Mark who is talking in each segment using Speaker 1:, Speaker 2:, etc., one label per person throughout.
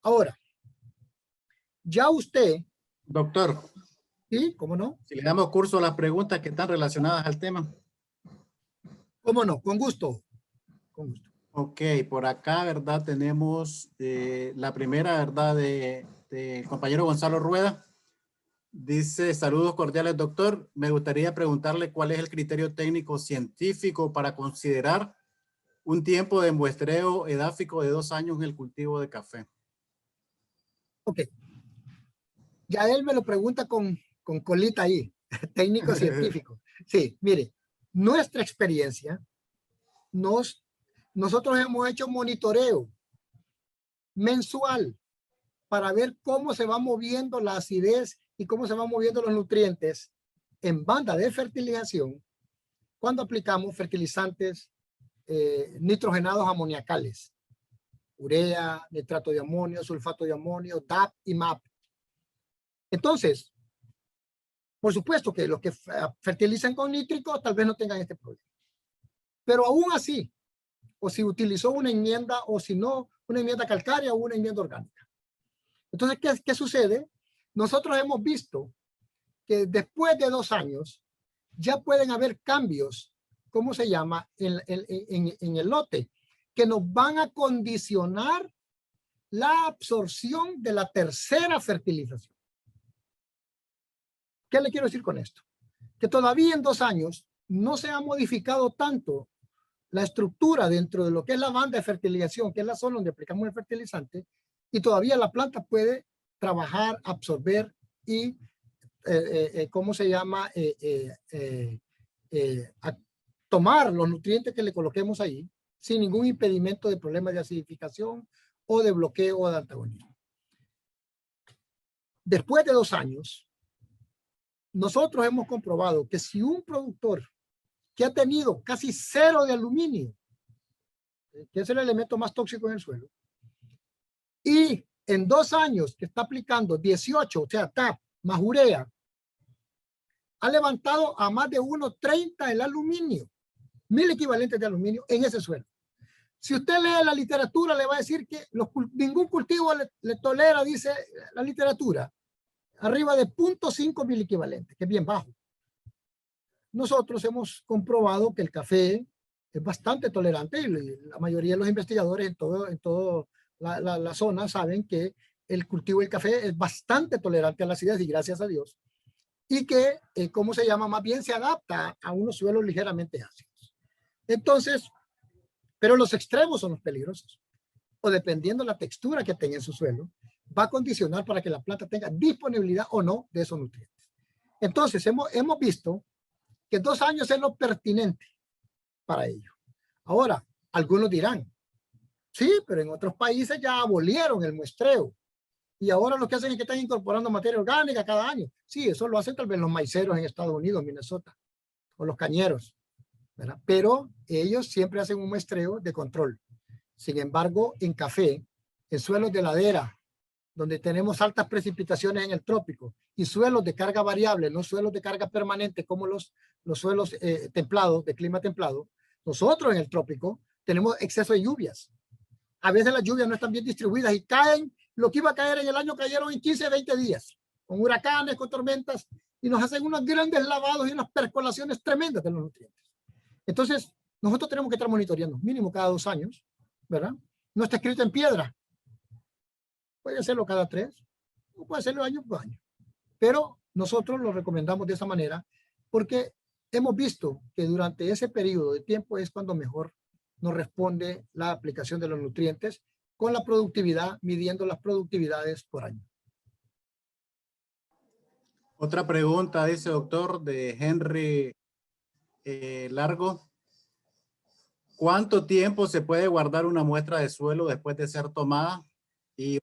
Speaker 1: Ahora, ya usted,
Speaker 2: Doctor,
Speaker 1: ¿sí? ¿Cómo no?
Speaker 2: si le damos curso a las preguntas que están relacionadas al tema.
Speaker 1: ¿Cómo no? Con gusto. Con gusto.
Speaker 2: Ok, por acá, ¿verdad? Tenemos la primera, ¿verdad? De compañero Gonzalo Rueda. Dice, saludos cordiales, doctor. Me gustaría preguntarle cuál es el criterio técnico científico para considerar un tiempo de muestreo edáfico de 2 años en el cultivo de café.
Speaker 1: Ok. Ya él me lo pregunta con colita ahí, técnico científico. Sí, mire, nuestra experiencia, nosotros hemos hecho monitoreo mensual para ver cómo se va moviendo la acidez y cómo se van moviendo los nutrientes en banda de fertilización cuando aplicamos fertilizantes nitrogenados amoniacales, urea, nitrato de amonio, sulfato de amonio, DAP y MAP. Entonces, por supuesto que los que fertilizan con nítrico tal vez no tengan este problema. Pero aún así, o si utilizó una enmienda o si no, una enmienda calcárea o una enmienda orgánica. Entonces, ¿qué sucede? Nosotros hemos visto que después de 2 años ya pueden haber cambios, ¿cómo se llama? En el lote, que nos van a condicionar la absorción de la tercera fertilización. ¿Qué le quiero decir con esto? Que todavía en 2 años no se ha modificado tanto la estructura dentro de lo que es la banda de fertilización, que es la zona donde aplicamos el fertilizante, y todavía la planta puede trabajar, absorber y, ¿cómo se llama? Tomar los nutrientes que le coloquemos ahí sin ningún impedimento de problemas de acidificación o de bloqueo o de antagonismo. Después de 2 años, nosotros hemos comprobado que si un productor que ha tenido casi 0 de aluminio, que es el elemento más tóxico en el suelo, y en 2 años que está aplicando 18, o sea, TAP más urea, ha levantado a más de 1,30 el aluminio, 1000 equivalentes de aluminio en ese suelo. Si usted lee la literatura, le va a decir que ningún cultivo le tolera, dice la literatura, arriba de 0,5 mil equivalentes, que es bien bajo. Nosotros hemos comprobado que el café es bastante tolerante y la mayoría de los investigadores en todo la zona saben que el cultivo del café es bastante tolerante a la acidez y gracias a Dios. Y que, ¿cómo se llama? Más bien se adapta a unos suelos ligeramente ácidos. Entonces, pero los extremos son los peligrosos. O dependiendo de la textura que tenga en su suelo, va a condicionar para que la planta tenga disponibilidad o no de esos nutrientes. Entonces, hemos visto que 2 años es lo pertinente para ello. Ahora, algunos dirán, sí, pero en otros países ya abolieron el muestreo y ahora lo que hacen es que están incorporando materia orgánica cada año. Sí, eso lo hacen tal vez los maiceros en Estados Unidos, Minnesota, o los cañeros, ¿verdad? Pero ellos siempre hacen un muestreo de control. Sin embargo, en café, en suelos de ladera, donde tenemos altas precipitaciones en el trópico y suelos de carga variable, no suelos de carga permanente como los suelos templados, de clima templado, nosotros en el trópico tenemos exceso de lluvias. A veces las lluvias no están bien distribuidas y caen, lo que iba a caer en el año cayeron en 15, 20 días, con huracanes, con tormentas, y nos hacen unos grandes lavados y unas percolaciones tremendas de los nutrientes. Entonces, nosotros tenemos que estar monitoreando, mínimo cada 2 años, ¿verdad? No está escrito en piedra. Puede hacerlo cada 3, o puede hacerlo año por año. Pero nosotros lo recomendamos de esa manera porque hemos visto que durante ese periodo de tiempo es cuando mejor nos responde la aplicación de los nutrientes con la productividad, midiendo las productividades por año.
Speaker 2: Otra pregunta, dice doctor, de Henry Largo. ¿Cuánto tiempo se puede guardar una muestra de suelo después de ser tomada? Y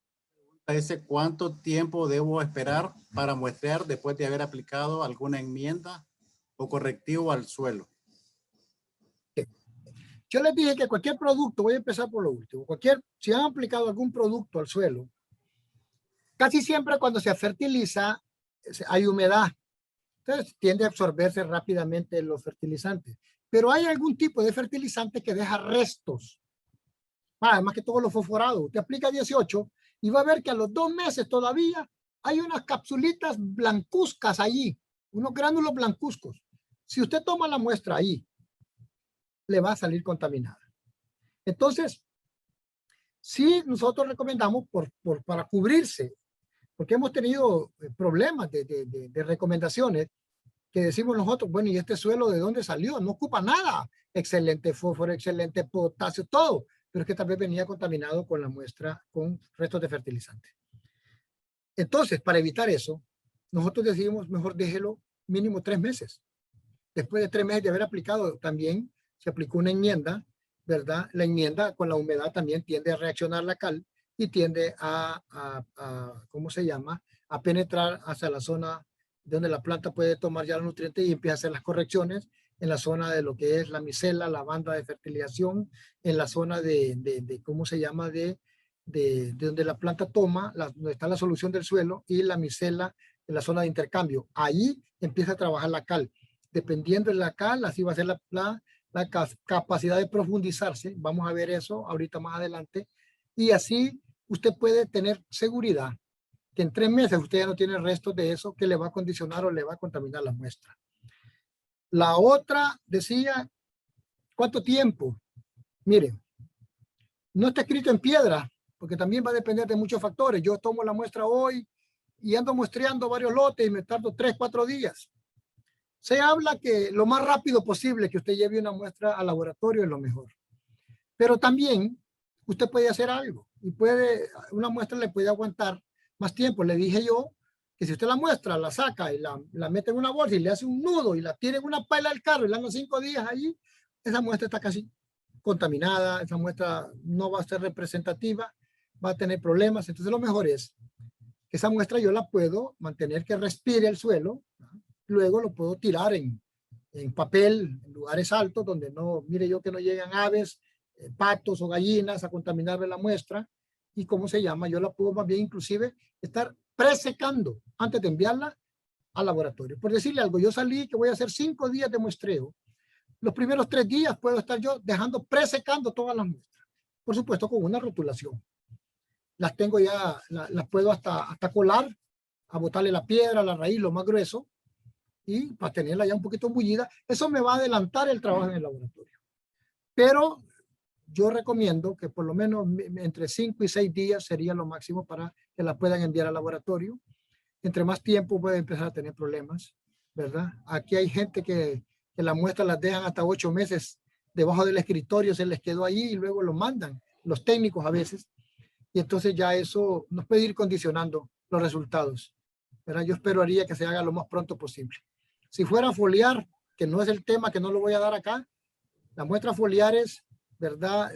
Speaker 2: dice, ¿cuánto tiempo debo esperar para muestrear después de haber aplicado alguna enmienda o correctivo al suelo?
Speaker 1: Yo les dije que cualquier producto, voy a empezar por lo último, si han aplicado algún producto al suelo, casi siempre cuando se fertiliza hay humedad. Entonces tiende a absorberse rápidamente los fertilizantes. Pero hay algún tipo de fertilizante que deja restos. Más que todo los fosforados. Usted aplica 18 y va a ver que a los 2 meses todavía hay unas capsulitas blancuzcas allí, unos gránulos blancuzcos. Si usted toma la muestra ahí, le va a salir contaminada. Entonces, sí nosotros recomendamos para cubrirse, porque hemos tenido problemas de recomendaciones que decimos nosotros, bueno, ¿y este suelo de dónde salió? No ocupa nada. Excelente fósforo, excelente potasio, todo. Pero es que tal vez venía contaminado con la muestra con restos de fertilizante. Entonces, para evitar eso, nosotros decidimos mejor déjelo mínimo 3 meses. Después de 3 meses de haber aplicado, también se aplicó una enmienda, ¿verdad? La enmienda con la humedad también tiende a reaccionar la cal y tiende ¿cómo se llama? A penetrar hacia la zona donde la planta puede tomar ya los nutrientes y empieza a hacer las correcciones en la zona de lo que es la micela, la banda de fertilización, en la zona ¿cómo se llama? De donde la planta toma, donde está la solución del suelo, y la micela en la zona de intercambio. Ahí empieza a trabajar la cal. Dependiendo de la cal, así va a ser la capacidad de profundizarse. Vamos a ver eso ahorita más adelante. Y así usted puede tener seguridad que en 3 meses usted ya no tiene restos de eso que le va a condicionar o le va a contaminar la muestra. La otra decía, ¿cuánto tiempo? Miren, no está escrito en piedra, porque también va a depender de muchos factores. Yo tomo la muestra hoy y ando muestreando varios lotes y me tardo 3, 4 días. Se habla que lo más rápido posible que usted lleve una muestra al laboratorio es lo mejor. Pero también usted puede hacer algo y una muestra le puede aguantar más tiempo. Le dije yo que si usted la muestra, la saca y la mete en una bolsa y le hace un nudo y la tira en una pala del carro y la anda 5 días allí, esa muestra está casi contaminada, esa muestra no va a ser representativa, va a tener problemas. Entonces lo mejor es que esa muestra yo la puedo mantener que respire el suelo, luego lo puedo tirar en papel, en lugares altos donde no, mire yo que no llegan aves, patos o gallinas a contaminarme la muestra. Y ¿cómo se llama? Yo la puedo más bien inclusive estar presecando antes de enviarla al laboratorio. Por decirle algo, yo salí que voy a hacer 5 días de muestreo. Los primeros 3 días puedo estar yo dejando presecando todas las muestras. Por supuesto con una rotulación. Las tengo ya, las puedo hasta colar, a botarle la piedra, la raíz, lo más grueso, y para tenerla ya un poquito embullida. Eso me va a adelantar el trabajo en el laboratorio. Pero yo recomiendo que por lo menos entre 5 y 6 días sería lo máximo para que la puedan enviar al laboratorio. Entre más tiempo puede empezar a tener problemas, ¿verdad? Aquí hay gente que la muestra las dejan hasta 8 meses debajo del escritorio, se les quedó ahí y luego lo mandan, los técnicos a veces. Y entonces ya eso nos puede ir condicionando los resultados, ¿verdad? Yo esperaría que se haga lo más pronto posible. Si fuera foliar, que no es el tema, que no lo voy a dar acá, las muestras foliares, ¿verdad?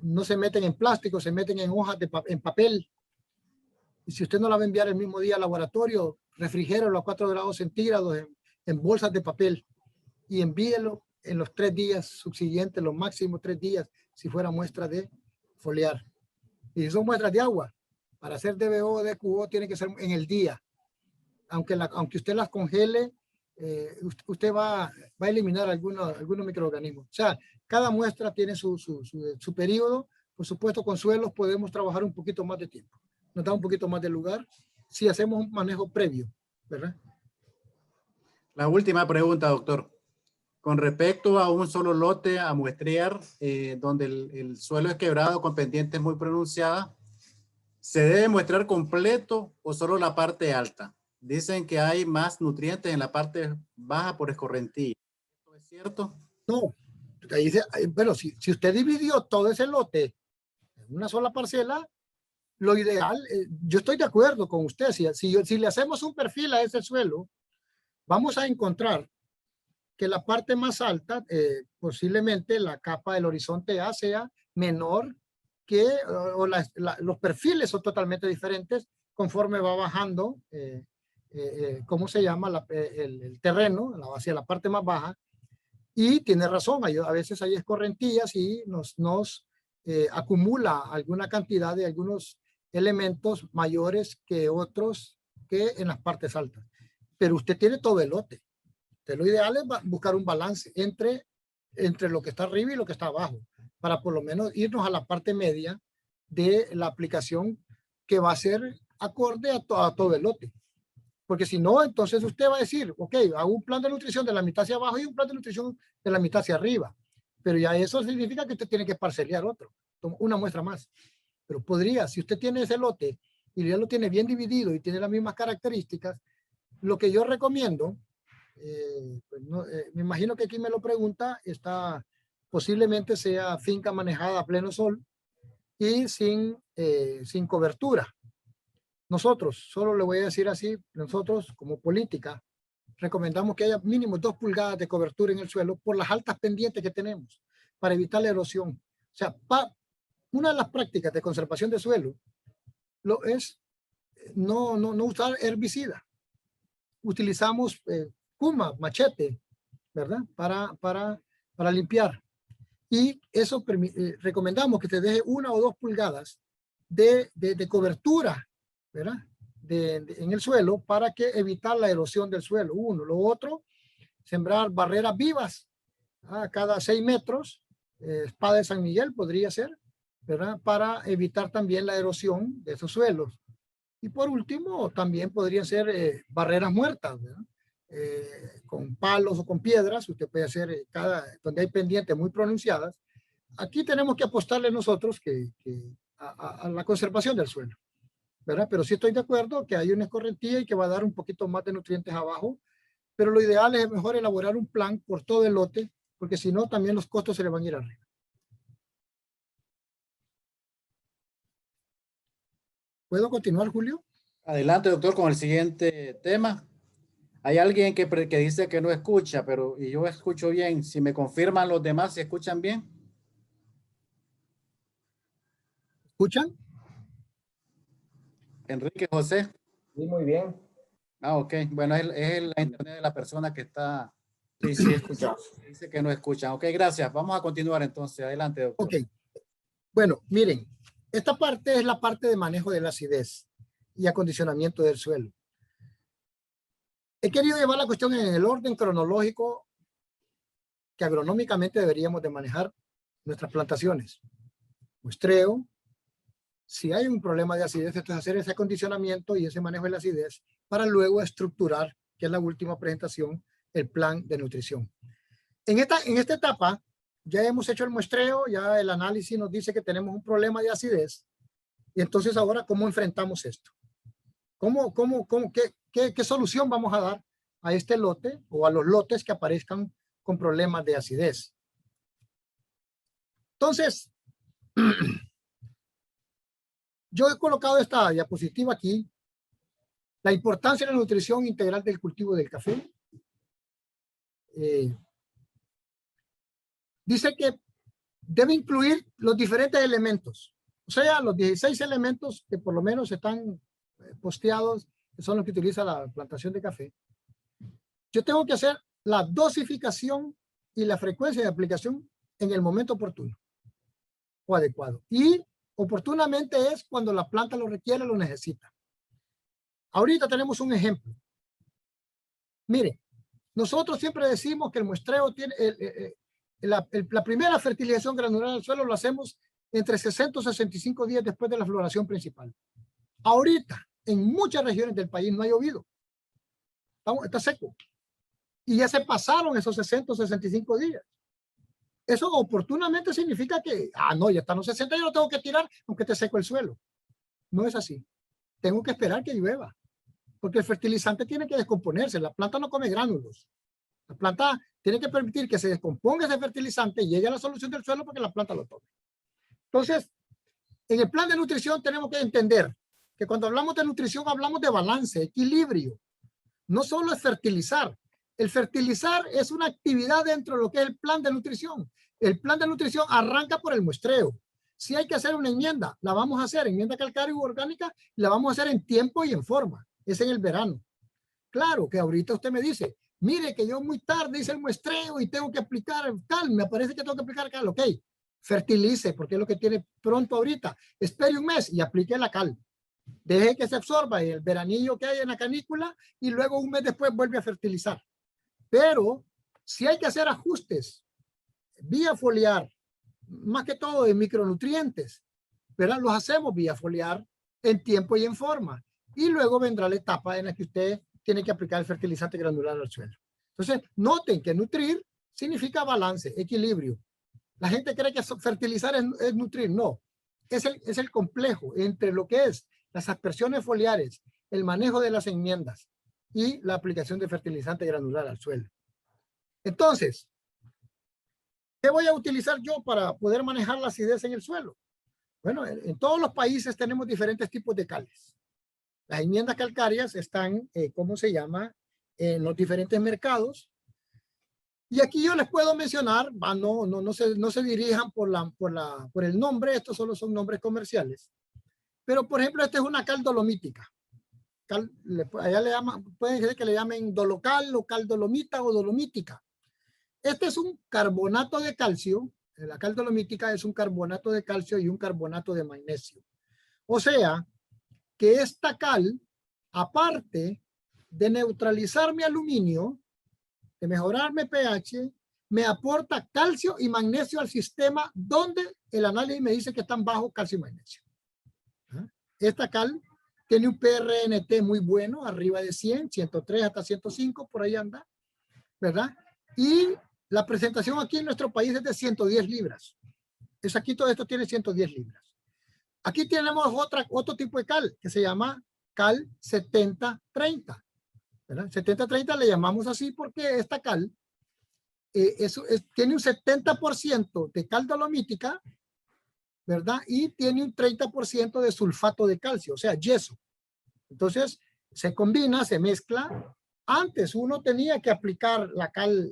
Speaker 1: No se meten en plástico, se meten en hojas en papel. Y si usted no la va a enviar el mismo día al laboratorio, refrigérelo a 4 grados centígrados en bolsas de papel y envíelo en los 3 días subsiguientes, los máximos 3 días, si fuera muestra de foliar. Y si son muestras de agua, para hacer DBO o DQO tiene que ser en el día. Aunque usted las congele, usted va a eliminar algunos microorganismos. O sea, cada muestra tiene su periodo. Por supuesto, con suelos podemos trabajar un poquito más de tiempo. Nos da un poquito más de lugar si hacemos un manejo previo, ¿verdad?
Speaker 2: La última pregunta, doctor. Con respecto a un solo lote a muestrear, donde el suelo es quebrado con pendientes muy pronunciadas, ¿se debe muestrar completo o solo la parte alta? Dicen que hay más nutrientes en la parte baja por escorrentía. ¿Esto es cierto?
Speaker 1: No. Ahí dice, bueno, si usted dividió todo ese lote en una sola parcela, lo ideal, yo estoy de acuerdo con usted, si le hacemos un perfil a ese suelo, vamos a encontrar que la parte más alta, posiblemente la capa del horizonte A sea menor que, los perfiles son totalmente diferentes conforme va bajando, ¿cómo se llama? El terreno, hacia la parte más baja. Y tiene razón, a veces hay escorrentías y nos acumula alguna cantidad de algunos elementos mayores que otros que en las partes altas. Pero usted tiene todo el lote. Entonces, lo ideal es buscar un balance entre lo que está arriba y lo que está abajo, para por lo menos irnos a la parte media de la aplicación que va a ser acorde a todo el lote. Porque si no, entonces usted va a decir, ok, hago un plan de nutrición de la mitad hacia abajo y un plan de nutrición de la mitad hacia arriba. Pero ya eso significa que usted tiene que parcelear otro, una muestra más. Pero podría, si usted tiene ese lote y ya lo tiene bien dividido y tiene las mismas características, lo que yo recomiendo, me imagino que aquí me lo pregunta, posiblemente sea finca manejada a pleno sol y sin cobertura. Nosotros, solo le voy a decir así, nosotros como política recomendamos que haya mínimo 2 pulgadas de cobertura en el suelo por las altas pendientes que tenemos para evitar la erosión. O sea, una de las prácticas de conservación de suelo es no usar herbicida. Utilizamos cuma, machete, ¿verdad? Para limpiar. Y eso recomendamos que te deje 1 o 2 pulgadas de cobertura, ¿verdad? En el suelo para que evitar la erosión del suelo. Uno. Lo otro, sembrar barreras vivas a cada 6 metros. Espada de San Miguel podría ser, ¿verdad? Para evitar también la erosión de esos suelos. Y por último, también podrían ser barreras muertas, ¿verdad? Con palos o con piedras. Usted puede hacer donde hay pendientes muy pronunciadas. Aquí tenemos que apostarle nosotros a la conservación del suelo, ¿verdad? Pero sí estoy de acuerdo que hay una escorrentía y que va a dar un poquito más de nutrientes abajo, pero lo ideal es mejor elaborar un plan por todo el lote, porque si no, también los costos se le van a ir arriba. ¿Puedo continuar, Julio?
Speaker 2: Adelante, doctor, con el siguiente tema. Hay alguien que dice que no escucha, pero y yo escucho bien. Si me confirman los demás, ¿se escuchan bien?
Speaker 1: ¿Escuchan?
Speaker 2: Enrique José.
Speaker 3: Sí, muy bien.
Speaker 2: Ah, ok. Bueno, es la internet de la persona que está.
Speaker 3: Sí, sí, escuchamos.
Speaker 2: Dice que no escuchan. Ok, gracias. Vamos a continuar entonces. Adelante, doctor.
Speaker 1: Ok. Bueno, miren, esta parte es la parte de manejo de la acidez y acondicionamiento del suelo. He querido llevar la cuestión en el orden cronológico que agronómicamente deberíamos de manejar nuestras plantaciones. Muestreo. Si hay un problema de acidez, entonces hacer ese acondicionamiento y ese manejo de la acidez para luego estructurar, que es la última presentación, el plan de nutrición. En esta etapa ya hemos hecho el muestreo, ya el análisis nos dice que tenemos un problema de acidez. Y entonces ahora, ¿cómo enfrentamos esto? ¿Qué solución vamos a dar a este lote o a los lotes que aparezcan con problemas de acidez? Entonces, yo he colocado esta diapositiva aquí, la importancia de la nutrición integral del cultivo del café. Dice que debe incluir los diferentes elementos, o sea, los 16 elementos que por lo menos están posteados, que son los que utiliza la plantación de café. Yo tengo que hacer la dosificación y la frecuencia de aplicación en el momento oportuno o adecuado. Y oportunamente es cuando la planta lo requiere, lo necesita. Ahorita tenemos un ejemplo. Mire, nosotros siempre decimos que el muestreo tiene, la primera fertilización granular del suelo lo hacemos entre 60 y 65 días después de la floración principal. Ahorita, en muchas regiones del país no ha llovido. Está seco. Y ya se pasaron esos 60 o 65 días. Eso oportunamente significa que, no, ya están los 60, yo lo tengo que tirar aunque esté seco el suelo. No es así. Tengo que esperar que llueva. Porque el fertilizante tiene que descomponerse. La planta no come gránulos. La planta tiene que permitir que se descomponga ese fertilizante y llegue a la solución del suelo para que la planta lo tome. Entonces, en el plan de nutrición tenemos que entender que cuando hablamos de nutrición hablamos de balance, equilibrio. No solo es fertilizar. El fertilizar es una actividad dentro de lo que es el plan de nutrición. El plan de nutrición arranca por el muestreo. Si hay que hacer una enmienda, la vamos a hacer, enmienda calcárea u orgánica, la vamos a hacer en tiempo y en forma. Es en el verano. Claro que ahorita usted me dice, mire que yo muy tarde hice el muestreo y tengo que aplicar cal, me parece que tengo que aplicar cal. Ok, fertilice, porque es lo que tiene pronto ahorita. Espere un mes y aplique la cal. Deje que se absorba el veranillo que hay en la canícula y luego un mes después vuelve a fertilizar. Pero si hay que hacer ajustes vía foliar, más que todo de micronutrientes, ¿verdad? Los hacemos vía foliar en tiempo y en forma. Y luego vendrá la etapa en la que usted tiene que aplicar el fertilizante granular al suelo. Entonces, noten que nutrir significa balance, equilibrio. La gente cree que fertilizar es nutrir. No, es el complejo entre lo que es las aspersiones foliares, el manejo de las enmiendas y la aplicación de fertilizante granular al suelo. Entonces, ¿qué voy a utilizar yo para poder manejar la acidez en el suelo? Bueno, en todos los países tenemos diferentes tipos de cales. Las enmiendas calcáreas están, ¿cómo se llama?, en los diferentes mercados. Y aquí yo les puedo mencionar, no se dirijan por el nombre, estos solo son nombres comerciales. Pero, por ejemplo, esta es una cal dolomítica. Allá le llaman, pueden ser que le llamen dolocal o cal dolomita o dolomítica. Este es un carbonato de calcio. La cal dolomítica es un carbonato de calcio y un carbonato de magnesio. O sea, que esta cal, aparte de neutralizar mi aluminio, de mejorar mi pH, me aporta calcio y magnesio al sistema donde el análisis me dice que están bajos calcio y magnesio. Esta cal tiene un PRNT muy bueno, arriba de 100, 103 hasta 105, por ahí anda, ¿verdad? Y la presentación aquí en nuestro país es de 110 libras. Es aquí todo esto tiene 110 libras. Aquí tenemos otro tipo de cal que se llama cal 70-30. ¿Verdad? 70-30 le llamamos así porque esta cal tiene un 70% de cal dolomítica, ¿verdad? Y tiene un 30% de sulfato de calcio, o sea, yeso. Entonces, se combina, se mezcla. Antes uno tenía que aplicar la cal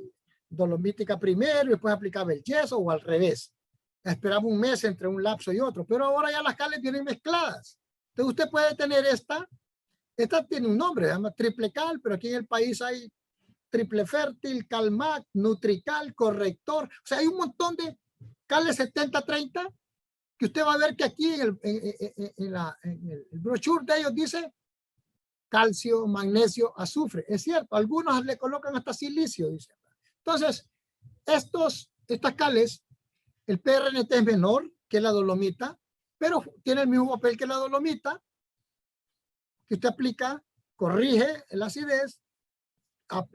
Speaker 1: dolomítica primero y después aplicaba el yeso o al revés. Esperaba un mes entre un lapso y otro, pero ahora ya las cales vienen mezcladas. Entonces usted puede tener esta tiene un nombre, se llama triple cal, pero aquí en el país hay triple fértil, calmac, nutrical, corrector. O sea, hay un montón de cales 70-30 que usted va a ver que aquí en el brochure de ellos dice calcio, magnesio, azufre. Es cierto, algunos le colocan hasta silicio, dice. Entonces, estas cales, el PRNT es menor que la dolomita, pero tiene el mismo papel que la dolomita, que usted aplica, corrige la acidez,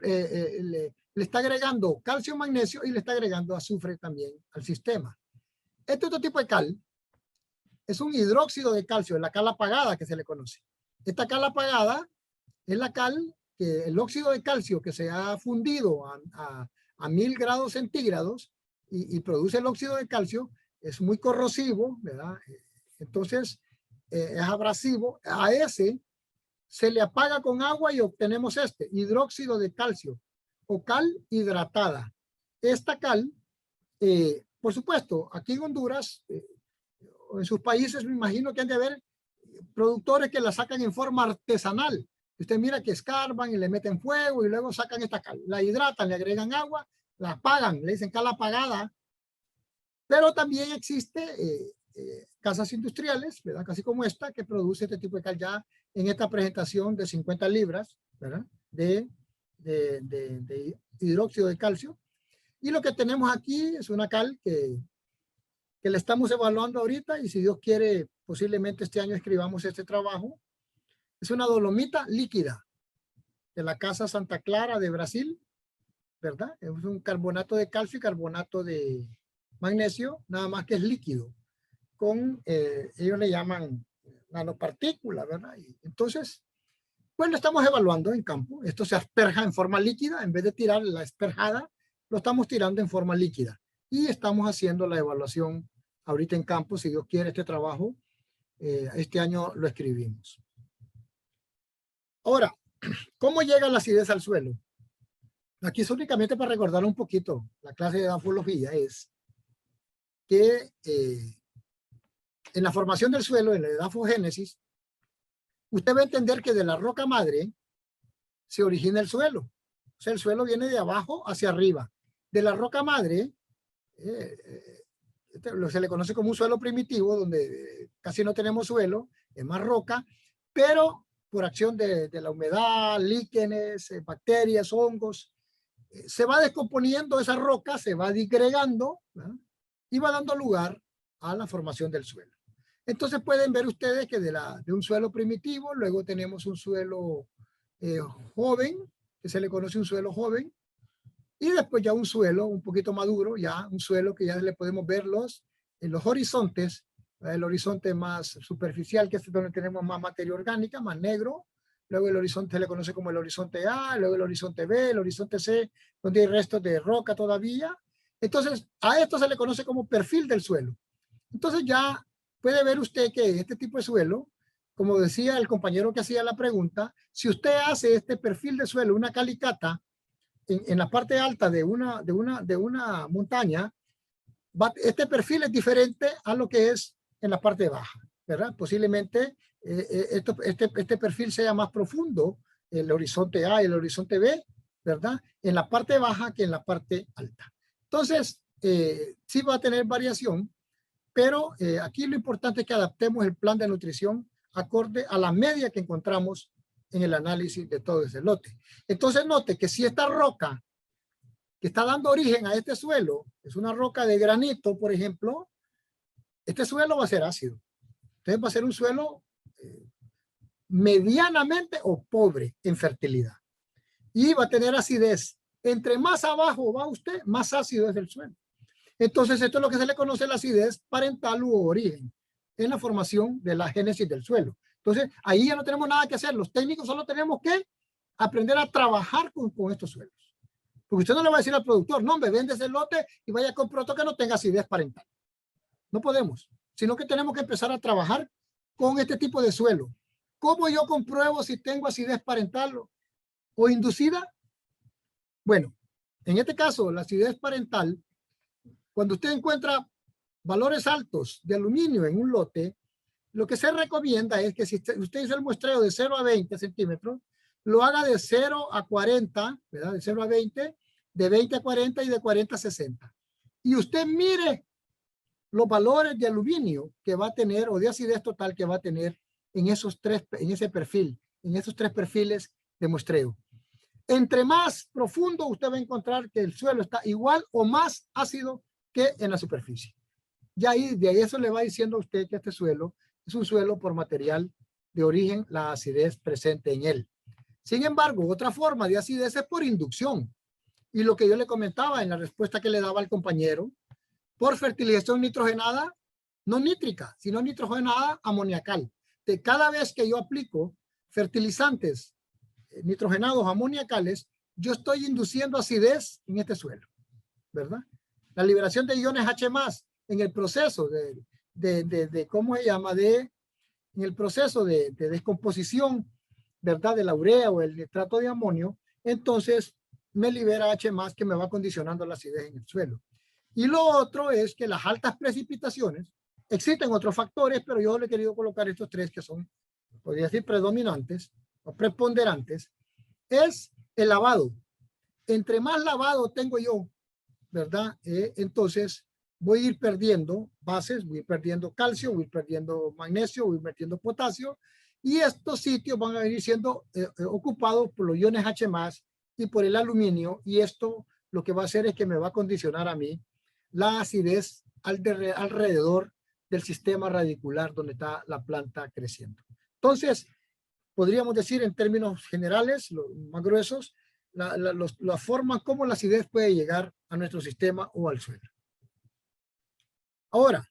Speaker 1: le está agregando calcio, magnesio y le está agregando azufre también al sistema. Este otro tipo de cal es un hidróxido de calcio, la cal apagada que se le conoce. Esta cal apagada es la cal, que el óxido de calcio que se ha fundido a 1000 grados centígrados y produce el óxido de calcio, es muy corrosivo, ¿verdad? Entonces, es abrasivo. A ese se le apaga con agua y obtenemos hidróxido de calcio o cal hidratada. Esta cal, por supuesto, aquí en Honduras, en sus países me imagino que han de haber productores que la sacan en forma artesanal. Usted mira que escarban y le meten fuego y luego sacan esta cal, la hidratan, le agregan agua, la apagan, le dicen cal apagada. Pero también existe casas industriales, ¿verdad? Casi como esta, que produce este tipo de cal ya en esta presentación de 50 libras, ¿verdad? De hidróxido de calcio. Y lo que tenemos aquí es una cal que la estamos evaluando ahorita y si Dios quiere, posiblemente este año escribamos este trabajo. Es una dolomita líquida de la Casa Santa Clara de Brasil, ¿verdad? Es un carbonato de calcio y carbonato de magnesio, nada más que es líquido, con, ellos le llaman nanopartículas, ¿verdad? Y entonces, pues lo estamos evaluando en campo. Esto se asperja en forma líquida, en vez de tirar la asperjada, lo estamos tirando en forma líquida. Y estamos haciendo la evaluación ahorita en campo, si Dios quiere, este trabajo, este año lo escribimos. Ahora, ¿cómo llega la acidez al suelo? Aquí es únicamente para recordar un poquito la clase de edafología, es que en la formación del suelo, en la edafogénesis, usted va a entender que de la roca madre se origina el suelo. O sea, el suelo viene de abajo hacia arriba. De la roca madre, se le conoce como un suelo primitivo, donde casi no tenemos suelo, es más roca, pero por acción de la humedad, líquenes, bacterias, hongos, se va descomponiendo esa roca, se va disgregando, ¿verdad? Y va dando lugar a la formación del suelo. Entonces pueden ver ustedes que de un suelo primitivo, luego tenemos un suelo joven, que se le conoce un suelo joven, y después ya un suelo un poquito maduro, ya un suelo que ya le podemos ver en los horizontes, el horizonte más superficial, que es donde tenemos más materia orgánica, más negro. Luego el horizonte se le conoce como el horizonte A, luego el horizonte B, el horizonte C, donde hay restos de roca todavía. Entonces, a esto se le conoce como perfil del suelo. Entonces ya puede ver usted que este tipo de suelo, como decía el compañero que hacía la pregunta, si usted hace este perfil de suelo, una calicata, en la parte alta de una montaña, este perfil es diferente a lo que es en la parte baja, ¿verdad? Posiblemente este perfil sea más profundo, el horizonte A y el horizonte B, ¿verdad? En la parte baja que en la parte alta. Entonces, sí va a tener variación, pero aquí lo importante es que adaptemos el plan de nutrición acorde a la media que encontramos en el análisis de todo ese lote. Entonces, note que si esta roca que está dando origen a este suelo es una roca de granito, por ejemplo, este suelo va a ser ácido. Entonces va a ser un suelo medianamente o pobre en fertilidad. Y va a tener acidez. Entre más abajo va usted, más ácido es el suelo. Entonces esto es lo que se le conoce la acidez parental u origen en la formación de la génesis del suelo. Entonces ahí ya no tenemos nada que hacer. Los técnicos solo tenemos que aprender a trabajar con estos suelos. Porque usted no le va a decir al productor, no, me vende ese lote y vaya a comprar otro que no tenga acidez parental. No podemos, sino que tenemos que empezar a trabajar con este tipo de suelo. ¿Cómo yo compruebo si tengo acidez parental o inducida? Bueno, en este caso, la acidez parental, cuando usted encuentra valores altos de aluminio en un lote, lo que se recomienda es que si usted hizo el muestreo de 0 a 20 centímetros, lo haga de 0 a 40, ¿verdad? De 0 a 20, de 20 a 40 y de 40 a 60. Y usted mire los valores de aluminio que va a tener o de acidez total que va a tener en esos ese perfil, en esos tres perfiles de muestreo. Entre más profundo usted va a encontrar que el suelo está igual o más ácido que en la superficie. Ya ahí, de ahí eso le va diciendo a usted que este suelo es un suelo por material de origen, la acidez presente en él. Sin embargo, otra forma de acidez es por inducción. Y lo que yo le comentaba en la respuesta que le daba al compañero, por fertilización nitrogenada, no nítrica, sino nitrogenada amoniacal. De cada vez que yo aplico fertilizantes nitrogenados amoniacales, yo estoy induciendo acidez en este suelo, ¿verdad? La liberación de iones H+, en el proceso ¿cómo se llama? En el proceso de descomposición, ¿verdad? De la urea o el nitrato de amonio, entonces me libera H+, que me va condicionando la acidez en el suelo. Y lo otro es que las altas precipitaciones, existen otros factores, pero yo le he querido colocar estos tres que son, podría decir, predominantes o preponderantes, es el lavado. Entre más lavado tengo yo, ¿verdad? Entonces voy a ir perdiendo bases, voy a ir perdiendo calcio, voy a ir perdiendo magnesio, voy a ir perdiendo potasio, y estos sitios van a ir siendo ocupados por los iones H+ y por el aluminio, y esto lo que va a hacer es que me va a condicionar a mí la acidez alrededor del sistema radicular donde está la planta creciendo. Entonces, podríamos decir en términos generales, los más gruesos, la forma como la acidez puede llegar a nuestro sistema o al suelo. Ahora,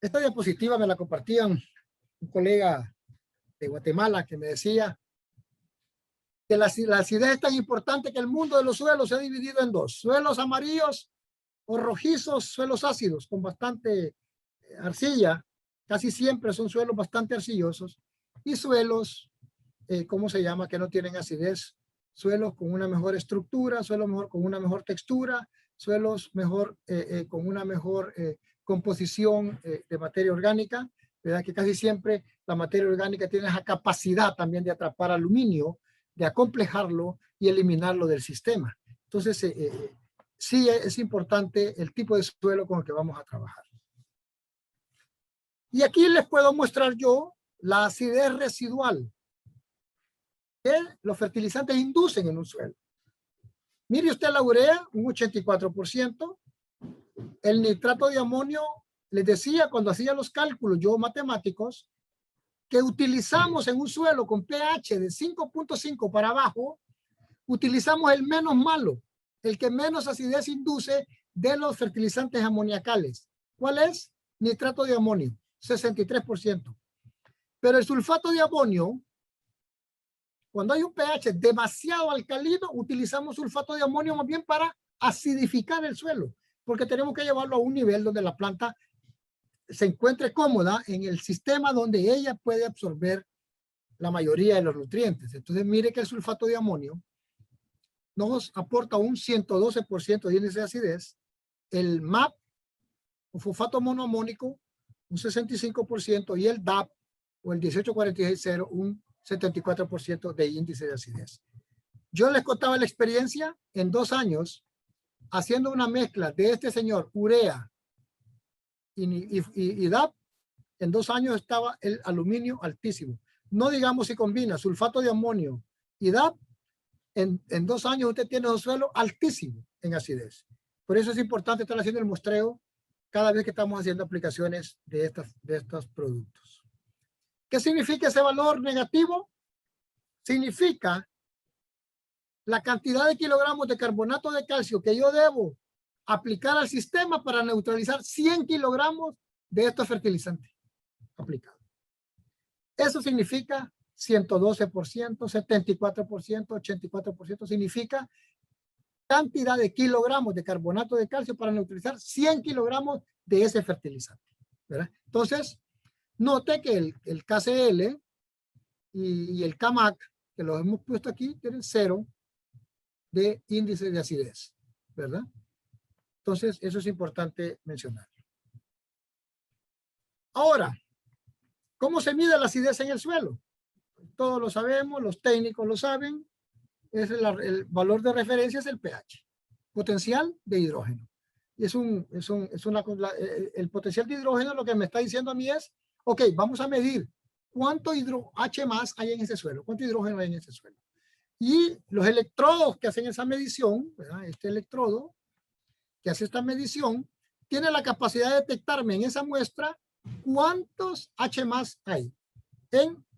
Speaker 1: esta diapositiva me la compartían un colega de Guatemala que me decía que la acidez es tan importante que el mundo de los suelos se ha dividido en dos: suelos amarillos o rojizos, suelos ácidos con bastante arcilla, casi siempre son suelos bastante arcillosos, y suelos, ¿cómo se llama?, que no tienen acidez, suelos con una mejor estructura, suelos mejor con una mejor textura, suelos mejor con una mejor composición de materia orgánica, ¿verdad? Que casi siempre la materia orgánica tiene esa capacidad también de atrapar aluminio, de acomplejarlo y eliminarlo del sistema. Entonces, sí es importante el tipo de suelo con el que vamos a trabajar. Y aquí les puedo mostrar yo la acidez residual que los fertilizantes inducen en un suelo. Mire usted la urea, un 84%, el nitrato de amonio les decía cuando hacía los cálculos yo matemáticos, que utilizamos en un suelo con pH de 5.5 para abajo, utilizamos el menos malo, el que menos acidez induce de los fertilizantes amoniacales. ¿Cuál es? Nitrato de amonio, 63%. Pero el sulfato de amonio, cuando hay un pH demasiado alcalino, utilizamos sulfato de amonio más bien para acidificar el suelo, porque tenemos que llevarlo a un nivel donde la planta se encuentre cómoda en el sistema donde ella puede absorber la mayoría de los nutrientes. Entonces, mire que el sulfato de amonio nos aporta un 112% de índice de acidez, el MAP, o fosfato monoamónico, un 65%, y el DAP, o el 1846-0, un 74% de índice de acidez. Yo les contaba la experiencia en 2 años, haciendo una mezcla de este señor, urea y DAP, en 2 años estaba el aluminio altísimo. No digamos si combina sulfato de amonio y DAP, en 2 años usted tiene un suelo altísimo en acidez. Por eso es importante estar haciendo el muestreo cada vez que estamos haciendo aplicaciones de estos productos. ¿Qué significa ese valor negativo? Significa la cantidad de kilogramos de carbonato de calcio que yo debo aplicar al sistema para neutralizar 100 kilogramos de estos fertilizantes aplicados. Eso significa 112%, 74%, 84%, significa cantidad de kilogramos de carbonato de calcio para neutralizar 100 kilogramos de ese fertilizante, ¿verdad? Entonces, note que el KCl y el CAMAC, que los hemos puesto aquí, tienen 0 de índice de acidez, ¿verdad? Entonces, eso es importante mencionar. Ahora, ¿cómo se mide la acidez en el suelo? Todos lo sabemos, los técnicos lo saben. El valor de referencia es el pH, potencial de hidrógeno. Y el potencial de hidrógeno lo que me está diciendo a mí es, ok, vamos a medir cuánto H más hay en ese suelo, cuánto hidrógeno hay en ese suelo. Y los electrodos que hacen esa medición, ¿verdad? Este electrodo que hace esta medición, tiene la capacidad de detectarme en esa muestra cuántos H más hay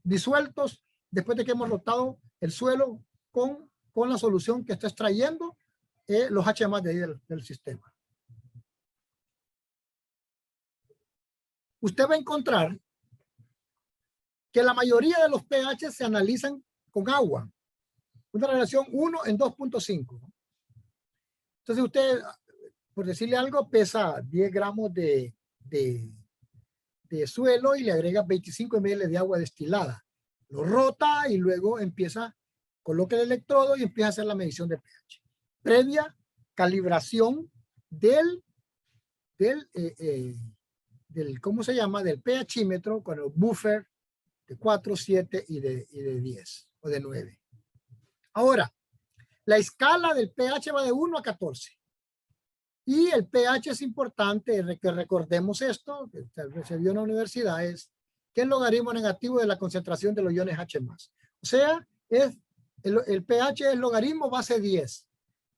Speaker 1: disueltos después de que hemos rotado el suelo con la solución que está extrayendo los H más de ahí del sistema. Usted va a encontrar que la mayoría de los pH se analizan con agua. Una relación 1 en 2.5. Entonces usted, por decirle algo, pesa 10 gramos de suelo y le agrega 25 ml de agua destilada. Lo rota y luego coloca el electrodo y empieza a hacer la medición de pH. Previa calibración del ¿cómo se llama? Del pHímetro con el buffer de 4, 7 y de 10 o de 9. Ahora, la escala del pH va de 1 a 14. Y el pH es importante que recordemos esto, que tal vez se vio en la universidad, es que el logaritmo negativo de la concentración de los iones H+. O sea, el pH es logaritmo base 10.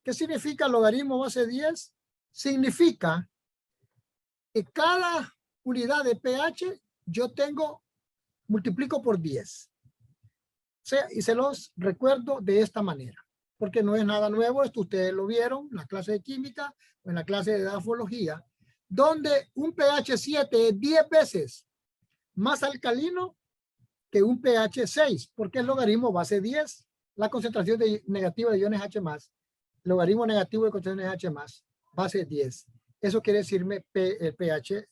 Speaker 1: ¿Qué significa logaritmo base 10? Significa que cada unidad de pH yo multiplico por 10. O sea, y se los recuerdo de esta manera, porque no es nada nuevo. Esto ustedes lo vieron en la clase de química o en la clase de edafología, donde un pH 7 es 10 veces más alcalino que un pH 6, porque es logaritmo base 10. La concentración negativa de iones H+, logaritmo negativo de concentraciones H+, base 10. Eso quiere decirme el pH,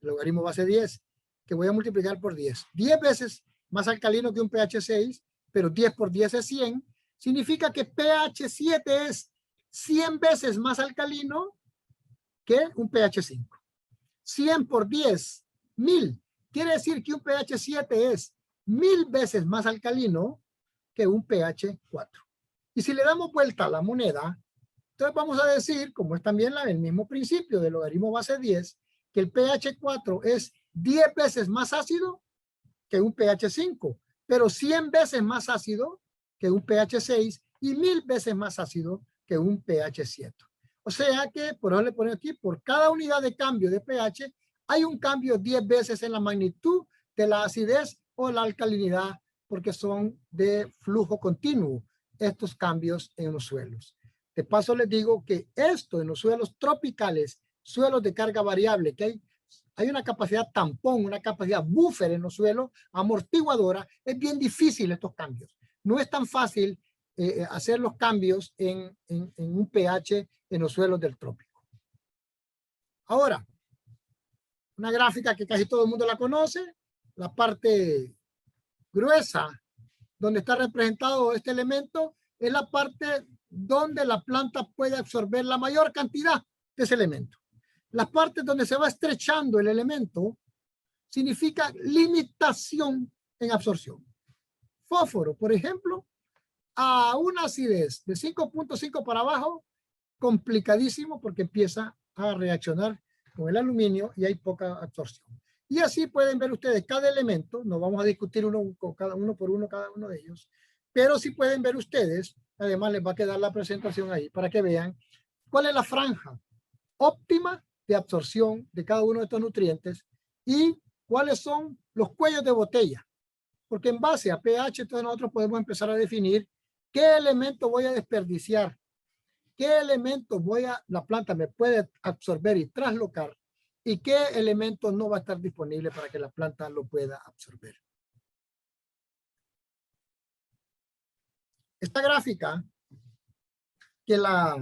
Speaker 1: logaritmo base 10, que voy a multiplicar por 10. 10 veces más alcalino que un pH 6, pero 10 por 10 es 100. Significa que pH 7 es 100 veces más alcalino que un pH 5. 100 por 10, 1000. Quiere decir que un pH 7 es 1000 veces más alcalino que un pH 4. Y si le damos vuelta a la moneda, entonces vamos a decir, como es también el mismo principio del logaritmo base 10, que el pH 4 es 10 veces más ácido que un pH 5, pero 100 veces más ácido que un pH 6 y 1000 veces más ácido que un pH 7. O sea que, por eso le pongo aquí, por cada unidad de cambio de pH hay un cambio 10 veces en la magnitud de la acidez o la alcalinidad, porque son de flujo continuo estos cambios en los suelos. De paso les digo que esto en los suelos tropicales, suelos de carga variable, que hay una capacidad tampón, una capacidad buffer en los suelos, amortiguadora, es bien difícil estos cambios. No es tan fácil hacer los cambios en un pH en los suelos del trópico. Ahora, una gráfica que casi todo el mundo la conoce, la parte gruesa donde está representado este elemento es la parte donde la planta puede absorber la mayor cantidad de ese elemento. Las partes donde se va estrechando el elemento significa limitación en absorción. Fósforo, por ejemplo, a una acidez de 5.5 para abajo, complicadísimo porque empieza a reaccionar con el aluminio y hay poca absorción. Y así pueden ver ustedes cada elemento, no vamos a discutir uno por uno cada uno de ellos, pero sí pueden ver ustedes, además les va a quedar la presentación ahí para que vean cuál es la franja óptima de absorción de cada uno de estos nutrientes y cuáles son los cuellos de botella. Porque en base a pH, entonces nosotros podemos empezar a definir qué elemento voy a desperdiciar, qué elemento la planta me puede absorber y traslocar y qué elemento no va a estar disponible para que la planta lo pueda absorber. Esta gráfica que la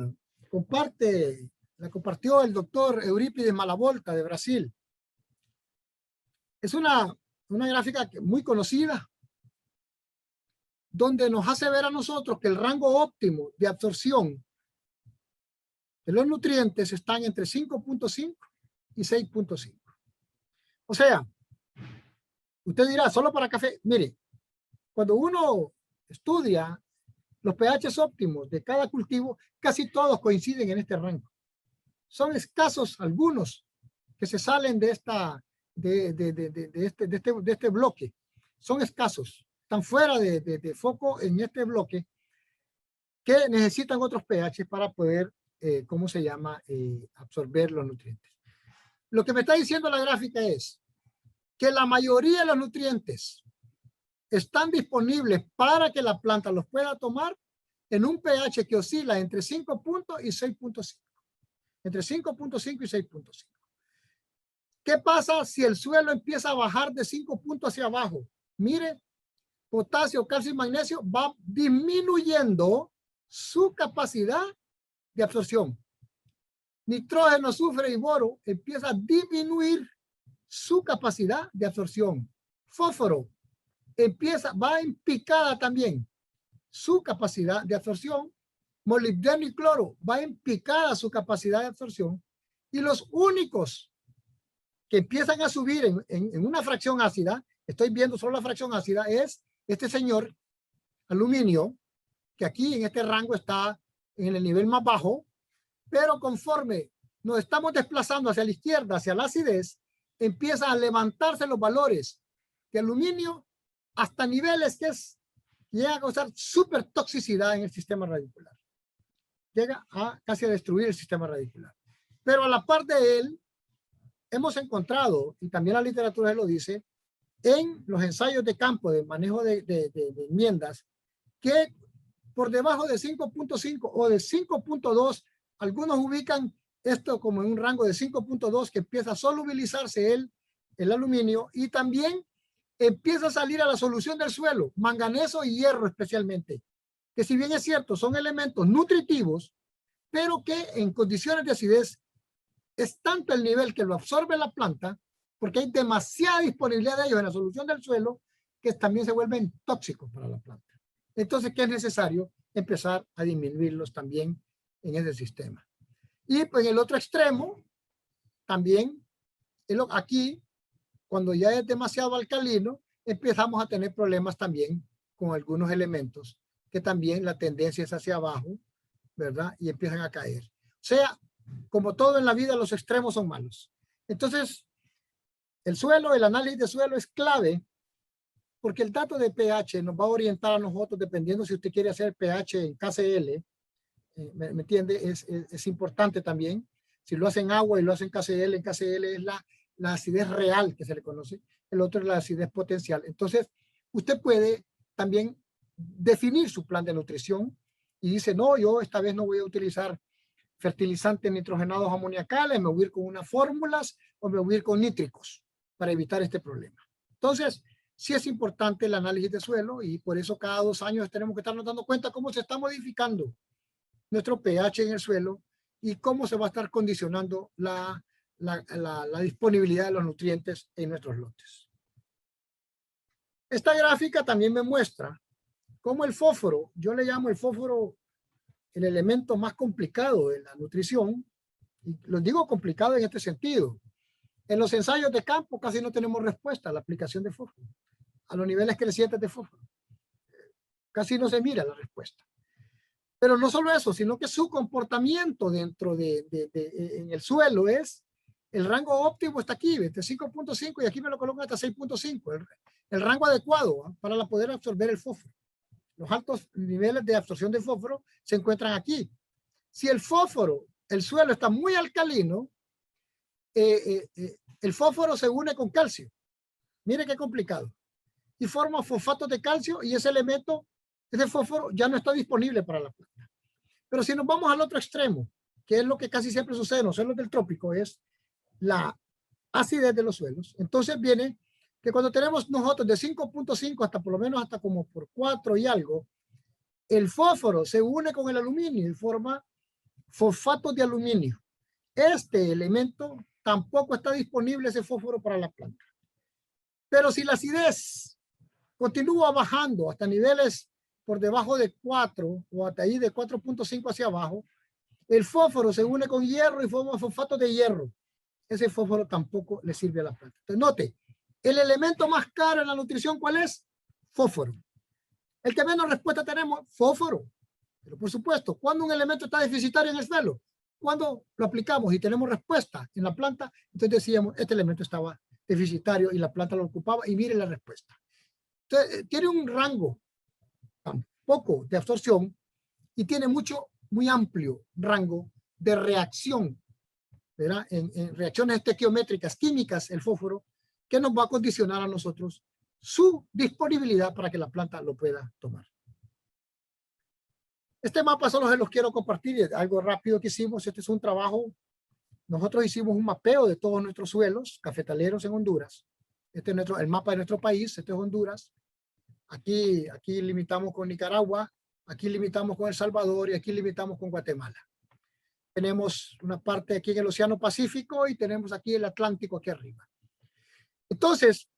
Speaker 1: compartió el doctor Eurípides Malavolta de Brasil. Es una gráfica muy conocida, donde nos hace ver a nosotros que el rango óptimo de absorción de los nutrientes están entre 5.5 y 6.5. O sea, usted dirá, solo para café. Mire, cuando uno estudia los pHs óptimos de cada cultivo, casi todos coinciden en este rango. Son escasos algunos que se salen de este bloque. Son escasos. Están fuera de foco en este bloque que necesitan otros pH para poder, absorber los nutrientes. Lo que me está diciendo la gráfica es que la mayoría de los nutrientes están disponibles para que la planta los pueda tomar en un pH que oscila entre 5 puntos y 6.5. Entre 5.5 y 6.5. ¿Qué pasa si el suelo empieza a bajar de 5 puntos hacia abajo? Mire, potasio, calcio y magnesio va disminuyendo su capacidad de absorción. Nitrógeno, azufre y boro empieza a disminuir su capacidad de absorción. Fósforo va en picada también su capacidad de absorción. Molibdeno y cloro va en picada su capacidad de absorción. Y los únicos que empiezan a subir en una fracción ácida, estoy viendo solo la fracción ácida, es este señor aluminio, que aquí en este rango está en el nivel más bajo, pero conforme nos estamos desplazando hacia la izquierda, hacia la acidez, empiezan a levantarse los valores de aluminio hasta niveles que llega a causar súper toxicidad en el sistema radicular. Llega a casi a destruir el sistema radicular. Pero a la par de él, hemos encontrado, y también la literatura lo dice, en los ensayos de campo de manejo de enmiendas, que por debajo de 5.5 o de 5.2, algunos ubican esto como en un rango de 5.2 que empieza a solubilizarse el aluminio y también empieza a salir a la solución del suelo, manganeso y hierro especialmente, que si bien es cierto son elementos nutritivos, pero que en condiciones de acidez es tanto el nivel que lo absorbe la planta, porque hay demasiada disponibilidad de ellos en la solución del suelo, que también se vuelven tóxicos para la planta. Entonces, ¿qué es necesario? Empezar a disminuirlos también en ese sistema. Y pues en el otro extremo, también, aquí, cuando ya es demasiado alcalino, empezamos a tener problemas también con algunos elementos, que también la tendencia es hacia abajo, ¿verdad? Y empiezan a caer. O sea, como todo en la vida, los extremos son malos. Entonces, el análisis de suelo es clave, porque el dato de pH nos va a orientar a nosotros, dependiendo si usted quiere hacer pH en KCl, ¿me entiende? Es importante también. Si lo hacen agua y lo hacen KCl, en KCl es la acidez real que se le conoce, el otro es la acidez potencial. Entonces, usted puede también definir su plan de nutrición y dice, no, yo esta vez no voy a utilizar fertilizantes nitrogenados amoniacales, me voy a ir con unas fórmulas o me voy a ir con nítricos para evitar este problema. Entonces, sí es importante el análisis de suelo y por eso cada 2 años tenemos que estarnos dando cuenta cómo se está modificando nuestro pH en el suelo y cómo se va a estar condicionando la disponibilidad de los nutrientes en nuestros lotes. Esta gráfica también me muestra cómo el fósforo, yo le llamo el fósforo el elemento más complicado de la nutrición, y lo digo complicado en este sentido. En los ensayos de campo casi no tenemos respuesta a la aplicación de fósforo, a los niveles crecientes de fósforo. Casi no se mira la respuesta. Pero no solo eso, sino que su comportamiento dentro en el suelo es, el rango óptimo está aquí, de 5.5 y aquí me lo colocan hasta 6.5, el rango adecuado para poder absorber el fósforo. Los altos niveles de absorción de fósforo se encuentran aquí. Si el fósforo, el suelo está muy alcalino, el fósforo se une con calcio. Mire qué complicado. Y forma fosfatos de calcio y ese elemento, ese fósforo ya no está disponible para la planta. Pero si nos vamos al otro extremo, que es lo que casi siempre sucede en los suelos del trópico, es la acidez de los suelos. Entonces viene que cuando tenemos nosotros de 5.5 hasta por lo menos hasta como por 4 y algo, el fósforo se une con el aluminio y forma fosfatos de aluminio. Este elemento tampoco está disponible ese fósforo para la planta. Pero si la acidez continúa bajando hasta niveles por debajo de 4 o hasta ahí de 4.5 hacia abajo, el fósforo se une con hierro y forma fosfatos de hierro. Ese fósforo tampoco le sirve a la planta. Entonces, note, el elemento más caro en la nutrición, ¿cuál es? Fósforo. El que menos respuesta tenemos, fósforo. Pero por supuesto, cuando un elemento está deficitario en el suelo, cuando lo aplicamos y tenemos respuesta en la planta, entonces decíamos, este elemento estaba deficitario y la planta lo ocupaba y mire la respuesta. Entonces, tiene un rango tampoco de absorción y tiene muy amplio rango de reacción, ¿verdad? En reacciones estequiométricas químicas, el fósforo, que nos va a condicionar a nosotros su disponibilidad para que la planta lo pueda tomar. Este mapa solo se los quiero compartir, algo rápido que hicimos. Este es un trabajo, nosotros hicimos un mapeo de todos nuestros suelos cafetaleros en Honduras. Este es el mapa de nuestro país, este es Honduras. Aquí limitamos con Nicaragua, aquí limitamos con El Salvador y aquí limitamos con Guatemala. Tenemos una parte aquí en el Océano Pacífico y tenemos aquí el Atlántico aquí arriba. Entonces,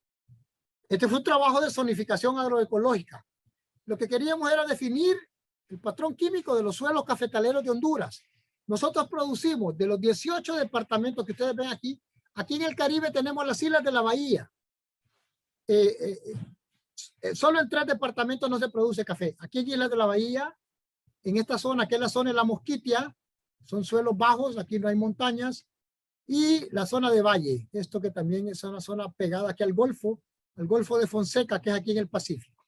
Speaker 1: este fue un trabajo de zonificación agroecológica. Lo que queríamos era definir el patrón químico de los suelos cafetaleros de Honduras. Nosotros producimos de los 18 departamentos que ustedes ven aquí, aquí en el Caribe tenemos las islas de la Bahía. Solo en 3 departamentos no se produce café. Aquí en Islas de la Bahía, en esta zona, que es la zona de la Mosquitia, son suelos bajos, aquí no hay montañas, y la zona de Valle, esto que también es una zona pegada aquí al Golfo de Fonseca, que es aquí en el Pacífico.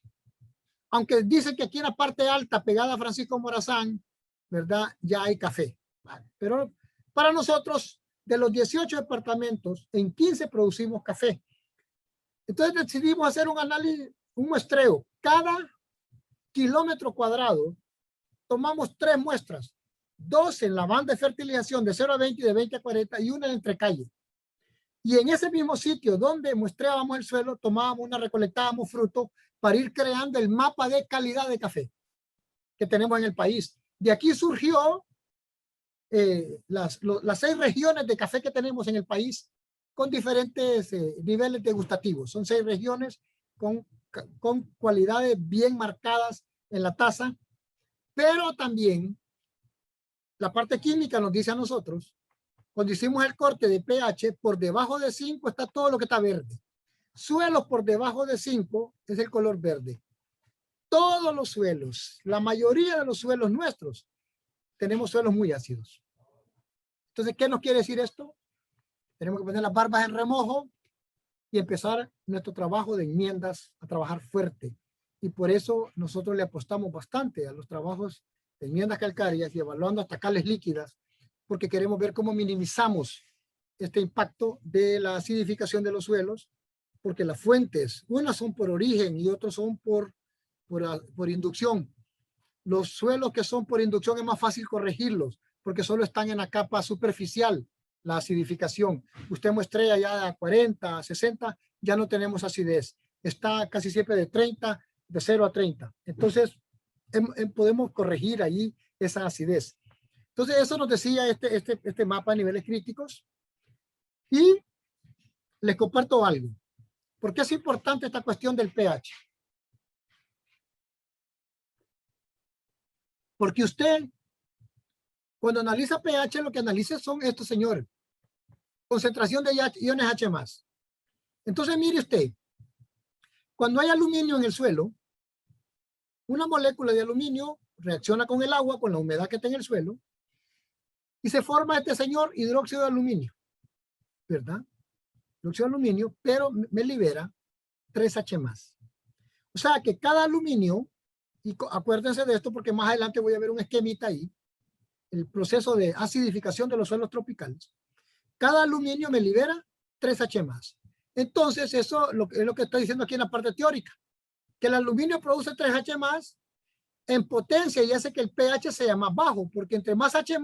Speaker 1: Aunque dicen que aquí en la parte alta, pegada a Francisco Morazán, ¿verdad? Ya hay café. Vale. Pero para nosotros, de los 18 departamentos, en 15 producimos café. Entonces decidimos hacer un análisis, un muestreo. Cada kilómetro cuadrado tomamos 3 muestras. 2 en la banda de fertilización de 0 a 20 y de 20 a 40 y una en entrecalle. Y en ese mismo sitio donde muestreábamos el suelo, tomábamos recolectábamos fruto para ir creando el mapa de calidad de café que tenemos en el país. De aquí surgió las 6 regiones de café que tenemos en el país con diferentes niveles degustativos. Son 6 regiones con cualidades bien marcadas en la taza, pero también la parte química nos dice a nosotros, cuando hicimos el corte de pH, por debajo de 5 está todo lo que está verde. Suelos por debajo de 5 es el color verde. Todos los suelos, la mayoría de los suelos nuestros, tenemos suelos muy ácidos. Entonces, ¿qué nos quiere decir esto? Tenemos que poner las barbas en remojo y empezar nuestro trabajo de enmiendas a trabajar fuerte. Y por eso nosotros le apostamos bastante a los trabajos de enmiendas calcáreas y evaluando hasta cales líquidas, porque queremos ver cómo minimizamos este impacto de la acidificación de los suelos, porque las fuentes, unas son por origen y otras son por inducción. Los suelos que son por inducción es más fácil corregirlos, porque solo están en la capa superficial, la acidificación. Usted muestra ya a 40, 60, ya no tenemos acidez. Está casi siempre de 30, de 0 a 30. Entonces, podemos corregir ahí esa acidez. Entonces, eso nos decía este mapa a niveles críticos. Y les comparto algo. ¿Por qué es importante esta cuestión del pH? Porque usted, cuando analiza pH, lo que analiza son estos señores. Concentración de iones H+. Entonces, mire usted, cuando hay aluminio en el suelo, una molécula de aluminio reacciona con el agua, con la humedad que está en el suelo, y se forma este señor hidróxido de aluminio, ¿verdad? Hidróxido de aluminio, pero me libera 3H+. O sea que cada aluminio, y acuérdense de esto porque más adelante voy a ver un esquemita ahí, el proceso de acidificación de los suelos tropicales. Cada aluminio me libera 3H+. Entonces, eso es lo que estoy diciendo aquí en la parte teórica, que el aluminio produce 3H+ en potencia y hace que el pH sea más bajo, porque entre más H+,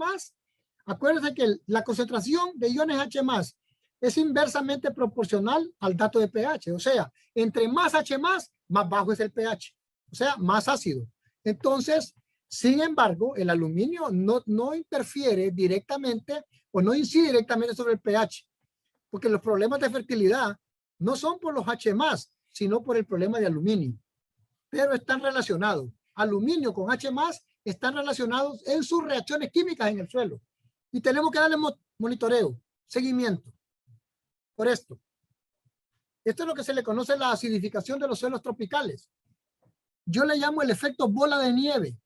Speaker 1: acuérdense que la concentración de iones H+ es inversamente proporcional al dato de pH. O sea, entre más H+, más bajo es el pH. O sea, más ácido. Entonces, sin embargo, el aluminio no interfiere directamente o no incide directamente sobre el pH, porque los problemas de fertilidad no son por los H+, sino por el problema de aluminio. Pero están relacionados. Aluminio con H+ están relacionados en sus reacciones químicas en el suelo. Y tenemos que darle monitoreo, seguimiento. Por esto. Esto es lo que se le conoce la acidificación de los suelos tropicales. Yo le llamo el efecto bola de nieve.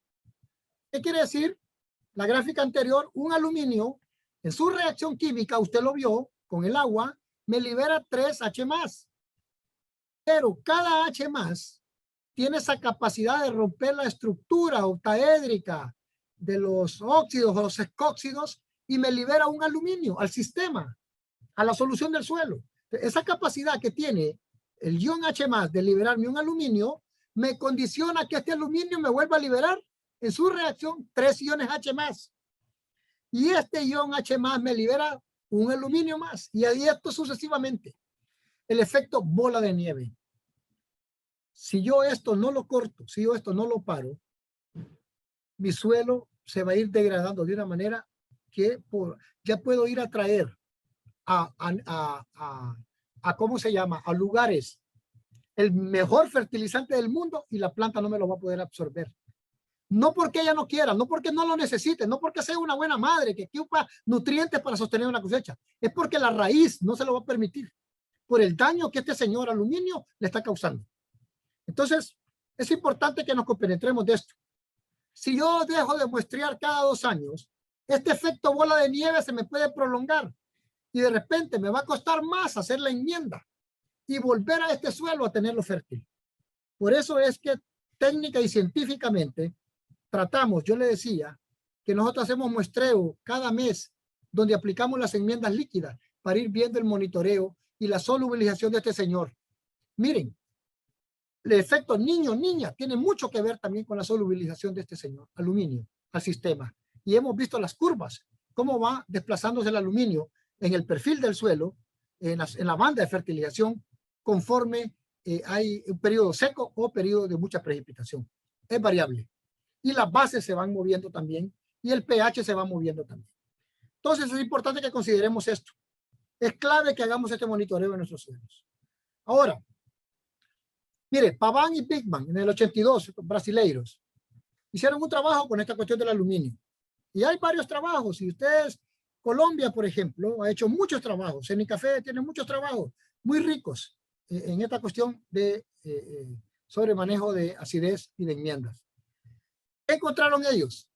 Speaker 1: ¿Qué quiere decir? La gráfica anterior, un aluminio, en su reacción química, usted lo vio, con el agua, me libera 3H+. Pero cada H+ tiene esa capacidad de romper la estructura octaédrica de los óxidos o los escóxidos y me libera un aluminio al sistema, a la solución del suelo. Esa capacidad que tiene el ion H+ de liberarme un aluminio me condiciona que este aluminio me vuelva a liberar en su reacción 3 iones H+. Y este ion H+ me libera un aluminio más. Y ahí esto sucesivamente. El efecto bola de nieve. Si yo esto no lo corto, si yo esto no lo paro, mi suelo se va a ir degradando de una manera que ya puedo ir a traer ¿cómo se llama? A lugares el mejor fertilizante del mundo y la planta no me lo va a poder absorber. No porque ella no quiera, no porque no lo necesite, no porque sea una buena madre que ocupa nutrientes para sostener una cosecha. Es porque la raíz no se lo va a permitir por el daño que este señor aluminio le está causando. Entonces, es importante que nos compenetremos de esto. Si yo dejo de muestrear cada 2 años, este efecto bola de nieve se me puede prolongar y de repente me va a costar más hacer la enmienda y volver a este suelo a tenerlo fértil. Por eso es que técnica y científicamente tratamos, yo le decía, que nosotros hacemos muestreo cada mes donde aplicamos las enmiendas líquidas para ir viendo el monitoreo y la solubilización de este señor. Miren, el efecto niño-niña tiene mucho que ver también con la solubilización de este señor, aluminio, al sistema. Y hemos visto las curvas, cómo va desplazándose el aluminio en el perfil del suelo, en la banda de fertilización, conforme hay un periodo seco o periodo de mucha precipitación. Es variable. Y las bases se van moviendo también y el pH se va moviendo también. Entonces es importante que consideremos esto. Es clave que hagamos este monitoreo en nuestros suelos. Ahora, mire, Paván y Bigman en el 82, brasileiros, hicieron un trabajo con esta cuestión del aluminio. Y hay varios trabajos. Y ustedes, Colombia, por ejemplo, ha hecho muchos trabajos. Senicafé tiene muchos trabajos muy ricos en esta cuestión de sobre manejo de acidez y de enmiendas. ¿Qué encontraron ellos?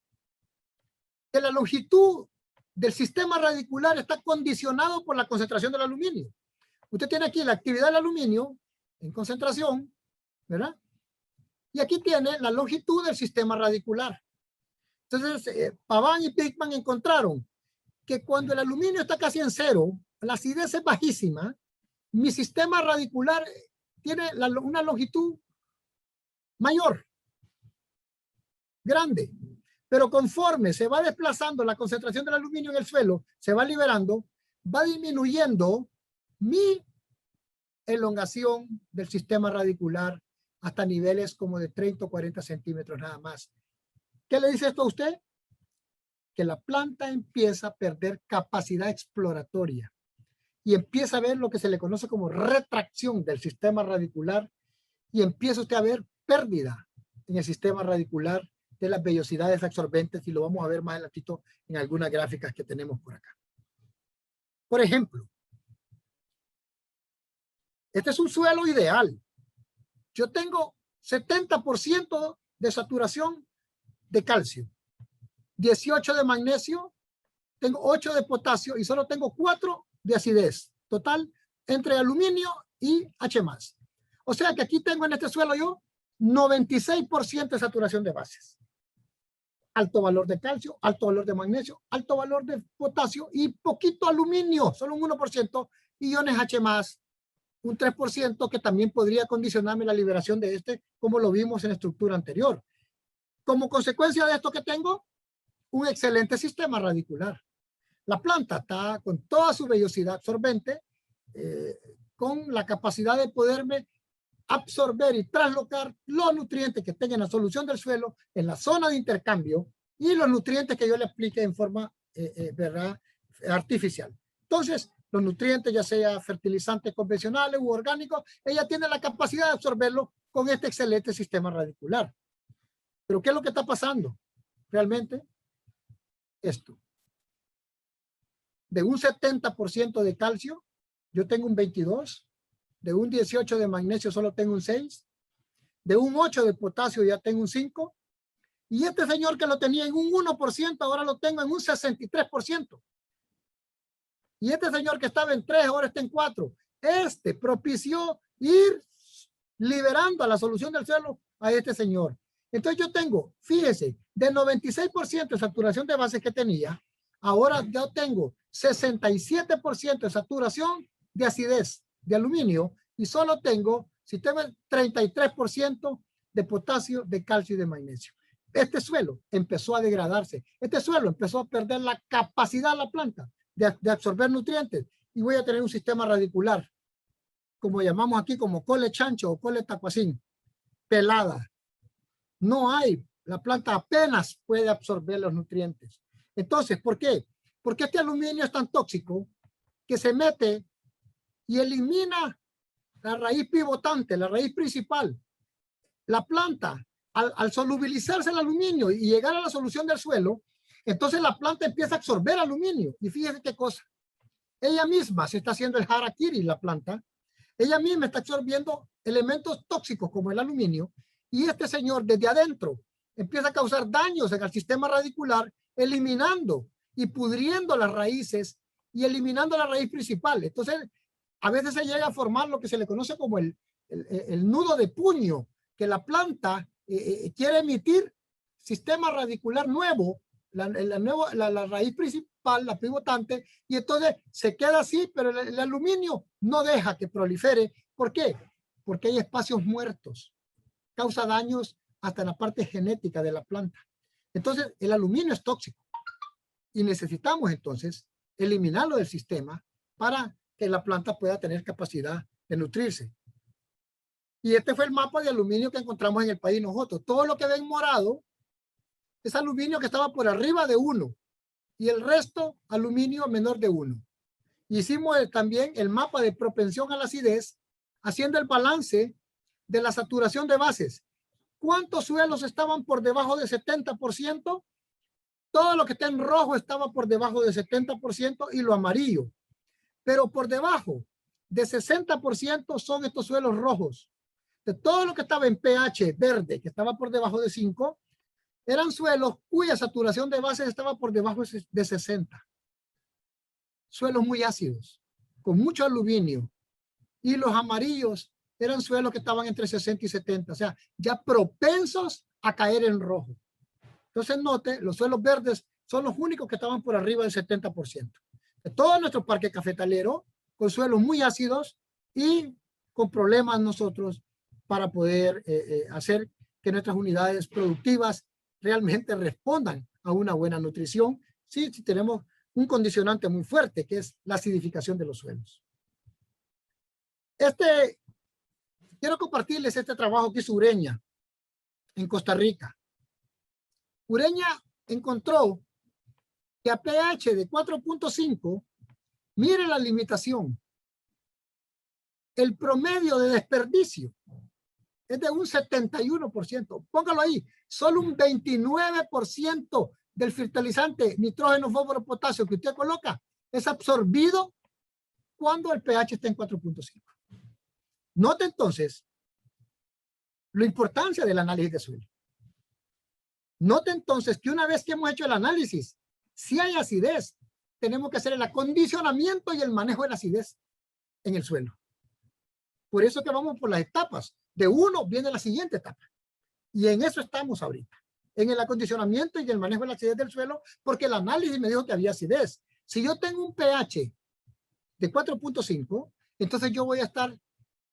Speaker 1: Que la longitud del sistema radicular está condicionado por la concentración del aluminio. Usted tiene aquí la actividad del aluminio en concentración, ¿verdad? Y aquí tiene la longitud del sistema radicular. Entonces, Paván y Bigman encontraron que cuando el aluminio está casi en 0, la acidez es bajísima, mi sistema radicular tiene una longitud mayor, grande. Pero conforme se va desplazando la concentración del aluminio en el suelo, se va liberando, va disminuyendo mi elongación del sistema radicular hasta niveles como de 30 o 40 centímetros nada más. ¿Qué le dice esto a usted? Que la planta empieza a perder capacidad exploratoria y empieza a ver lo que se le conoce como retracción del sistema radicular y empieza usted a ver pérdida en el sistema radicular de las vellosidades absorbentes, y lo vamos a ver más adelantito en algunas gráficas que tenemos por acá. Por ejemplo, este es un suelo ideal. Yo tengo 70% de saturación de calcio, 18 de magnesio, tengo 8 de potasio y solo tengo 4 de acidez. Total, entre aluminio y H+. O sea que aquí tengo en este suelo yo 96% de saturación de bases. Alto valor de calcio, alto valor de magnesio, alto valor de potasio y poquito aluminio, solo un 1%, y iones H+, un 3% que también podría condicionarme la liberación de este, como lo vimos en la estructura anterior. Como consecuencia de esto que tengo, un excelente sistema radicular. La planta está con toda su vellosidad absorbente, con la capacidad de poderme absorber y traslocar los nutrientes que tenga en la solución del suelo, en la zona de intercambio, y los nutrientes que yo le aplique en forma ¿verdad? Artificial. Entonces, los nutrientes, ya sea fertilizantes convencionales u orgánicos, ella tiene la capacidad de absorberlo con este excelente sistema radicular. Pero ¿qué es lo que está pasando? Realmente, esto. De un 70% de calcio, yo tengo un 22%. De un 18 de magnesio solo tengo un 6. De un 8 de potasio ya tengo un 5. Y este señor que lo tenía en un 1%, ahora lo tengo en un 63%. Y este señor que estaba en 3, ahora está en 4. Este propició ir liberando a la solución del suelo a este señor. Entonces yo tengo, fíjese, de 96% de saturación de bases que tenía, ahora yo tengo 67% de saturación de acidez de aluminio y solo tengo, si tengo el 33% de potasio, de calcio y de magnesio. Este suelo empezó a degradarse. Este suelo empezó a perder la capacidad de la planta de absorber nutrientes y voy a tener un sistema radicular, como llamamos aquí, como cole chancho o cole tacuacín, pelada. No hay, la planta apenas puede absorber los nutrientes. Entonces, ¿por qué? Porque este aluminio es tan tóxico que se mete y elimina la raíz pivotante, la raíz principal. La planta, al solubilizarse el aluminio y llegar a la solución del suelo, entonces la planta empieza a absorber aluminio. Y fíjense qué cosa. Ella misma se está haciendo el harakiri, la planta. Ella misma está absorbiendo elementos tóxicos como el aluminio. Y este señor desde adentro empieza a causar daños en el sistema radicular, eliminando y pudriendo las raíces y eliminando la raíz principal. Entonces, a veces se llega a formar lo que se le conoce como el nudo de puño, que la planta quiere emitir sistema radicular nuevo, la raíz principal, la pivotante, y entonces se queda así, pero el aluminio no deja que prolifere. ¿Por qué? Porque hay espacios muertos. Causa daños hasta en la parte genética de la planta. Entonces, el aluminio es tóxico y necesitamos entonces eliminarlo del sistema para que la planta pueda tener capacidad de nutrirse. Y este fue el mapa de aluminio que encontramos en el país nosotros. Todo lo que ven morado es aluminio que estaba por arriba de 1 y el resto aluminio menor de 1. Hicimos también el mapa de propensión a la acidez, haciendo el balance de la saturación de bases. ¿Cuántos suelos estaban por debajo de 70%? Todo lo que está en rojo estaba por debajo de 70% y lo amarillo. Pero por debajo de 60% son estos suelos rojos. De todo lo que estaba en pH verde, que estaba por debajo de 5, eran suelos cuya saturación de bases estaba por debajo de 60. Suelos muy ácidos, con mucho aluminio. Y los amarillos eran suelos que estaban entre 60 y 70, o sea, ya propensos a caer en rojo. Entonces note, los suelos verdes son los únicos que estaban por arriba del 70%. todo nuestro parque cafetalero con suelos muy ácidos y con problemas nosotros para poder hacer que nuestras unidades productivas realmente respondan a una buena nutrición si tenemos un condicionante muy fuerte que es la acidificación de los suelos. Quiero compartirles este trabajo que hizo Ureña en Costa Rica. Ureña encontró que a pH de 4.5, mire la limitación, el promedio de desperdicio es de un 71%. Póngalo ahí, solo un 29% del fertilizante nitrógeno, fósforo, potasio que usted coloca es absorbido cuando el pH está en 4.5. Note entonces la importancia del análisis de suelo. Note entonces que una vez que hemos hecho el análisis, si hay acidez, tenemos que hacer el acondicionamiento y el manejo de la acidez en el suelo. Por eso que vamos por las etapas. De uno viene la siguiente etapa. Y en eso estamos ahorita. En el acondicionamiento y el manejo de la acidez del suelo, porque el análisis me dijo que había acidez. Si yo tengo un pH de 4.5, entonces yo voy a estar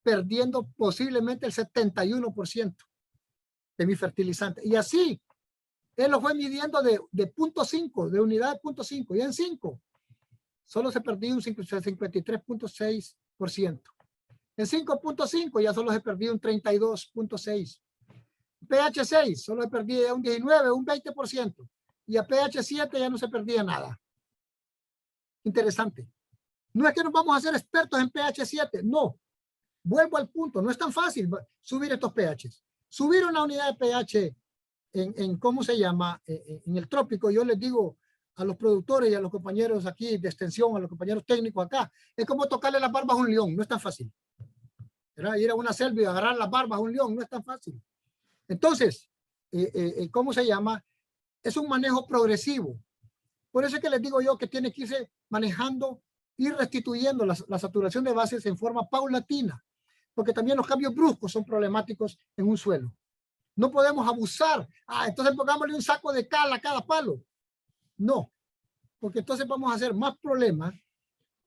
Speaker 1: perdiendo posiblemente el 71% de mi fertilizante. Y así, él lo fue midiendo de 0.5, de unidad de 0.5. Y en 5, solo se perdió un 53.6%. En 5.5 ya solo se perdió un 32.6%. pH 6 solo se perdía un 19, un 20%. Y a pH 7 ya no se perdía nada. Interesante. No es que nos vamos a hacer expertos en pH 7, no. Vuelvo al punto, no es tan fácil subir estos pHs. Subir una unidad de pH en ¿cómo se llama? En el trópico, yo les digo a los productores y a los compañeros aquí de extensión, a los compañeros técnicos acá, es como tocarle las barbas a un león, no es tan fácil. ¿Verdad? Ir a una selva y agarrar las barbas a un león, no es tan fácil. Entonces, ¿cómo se llama? Es un manejo progresivo. Por eso es que les digo yo que tiene que irse manejando y restituyendo la saturación de bases en forma paulatina, porque también los cambios bruscos son problemáticos en un suelo. No podemos abusar. Entonces pongámosle un saco de cal a cada palo. No, porque entonces vamos a hacer más problemas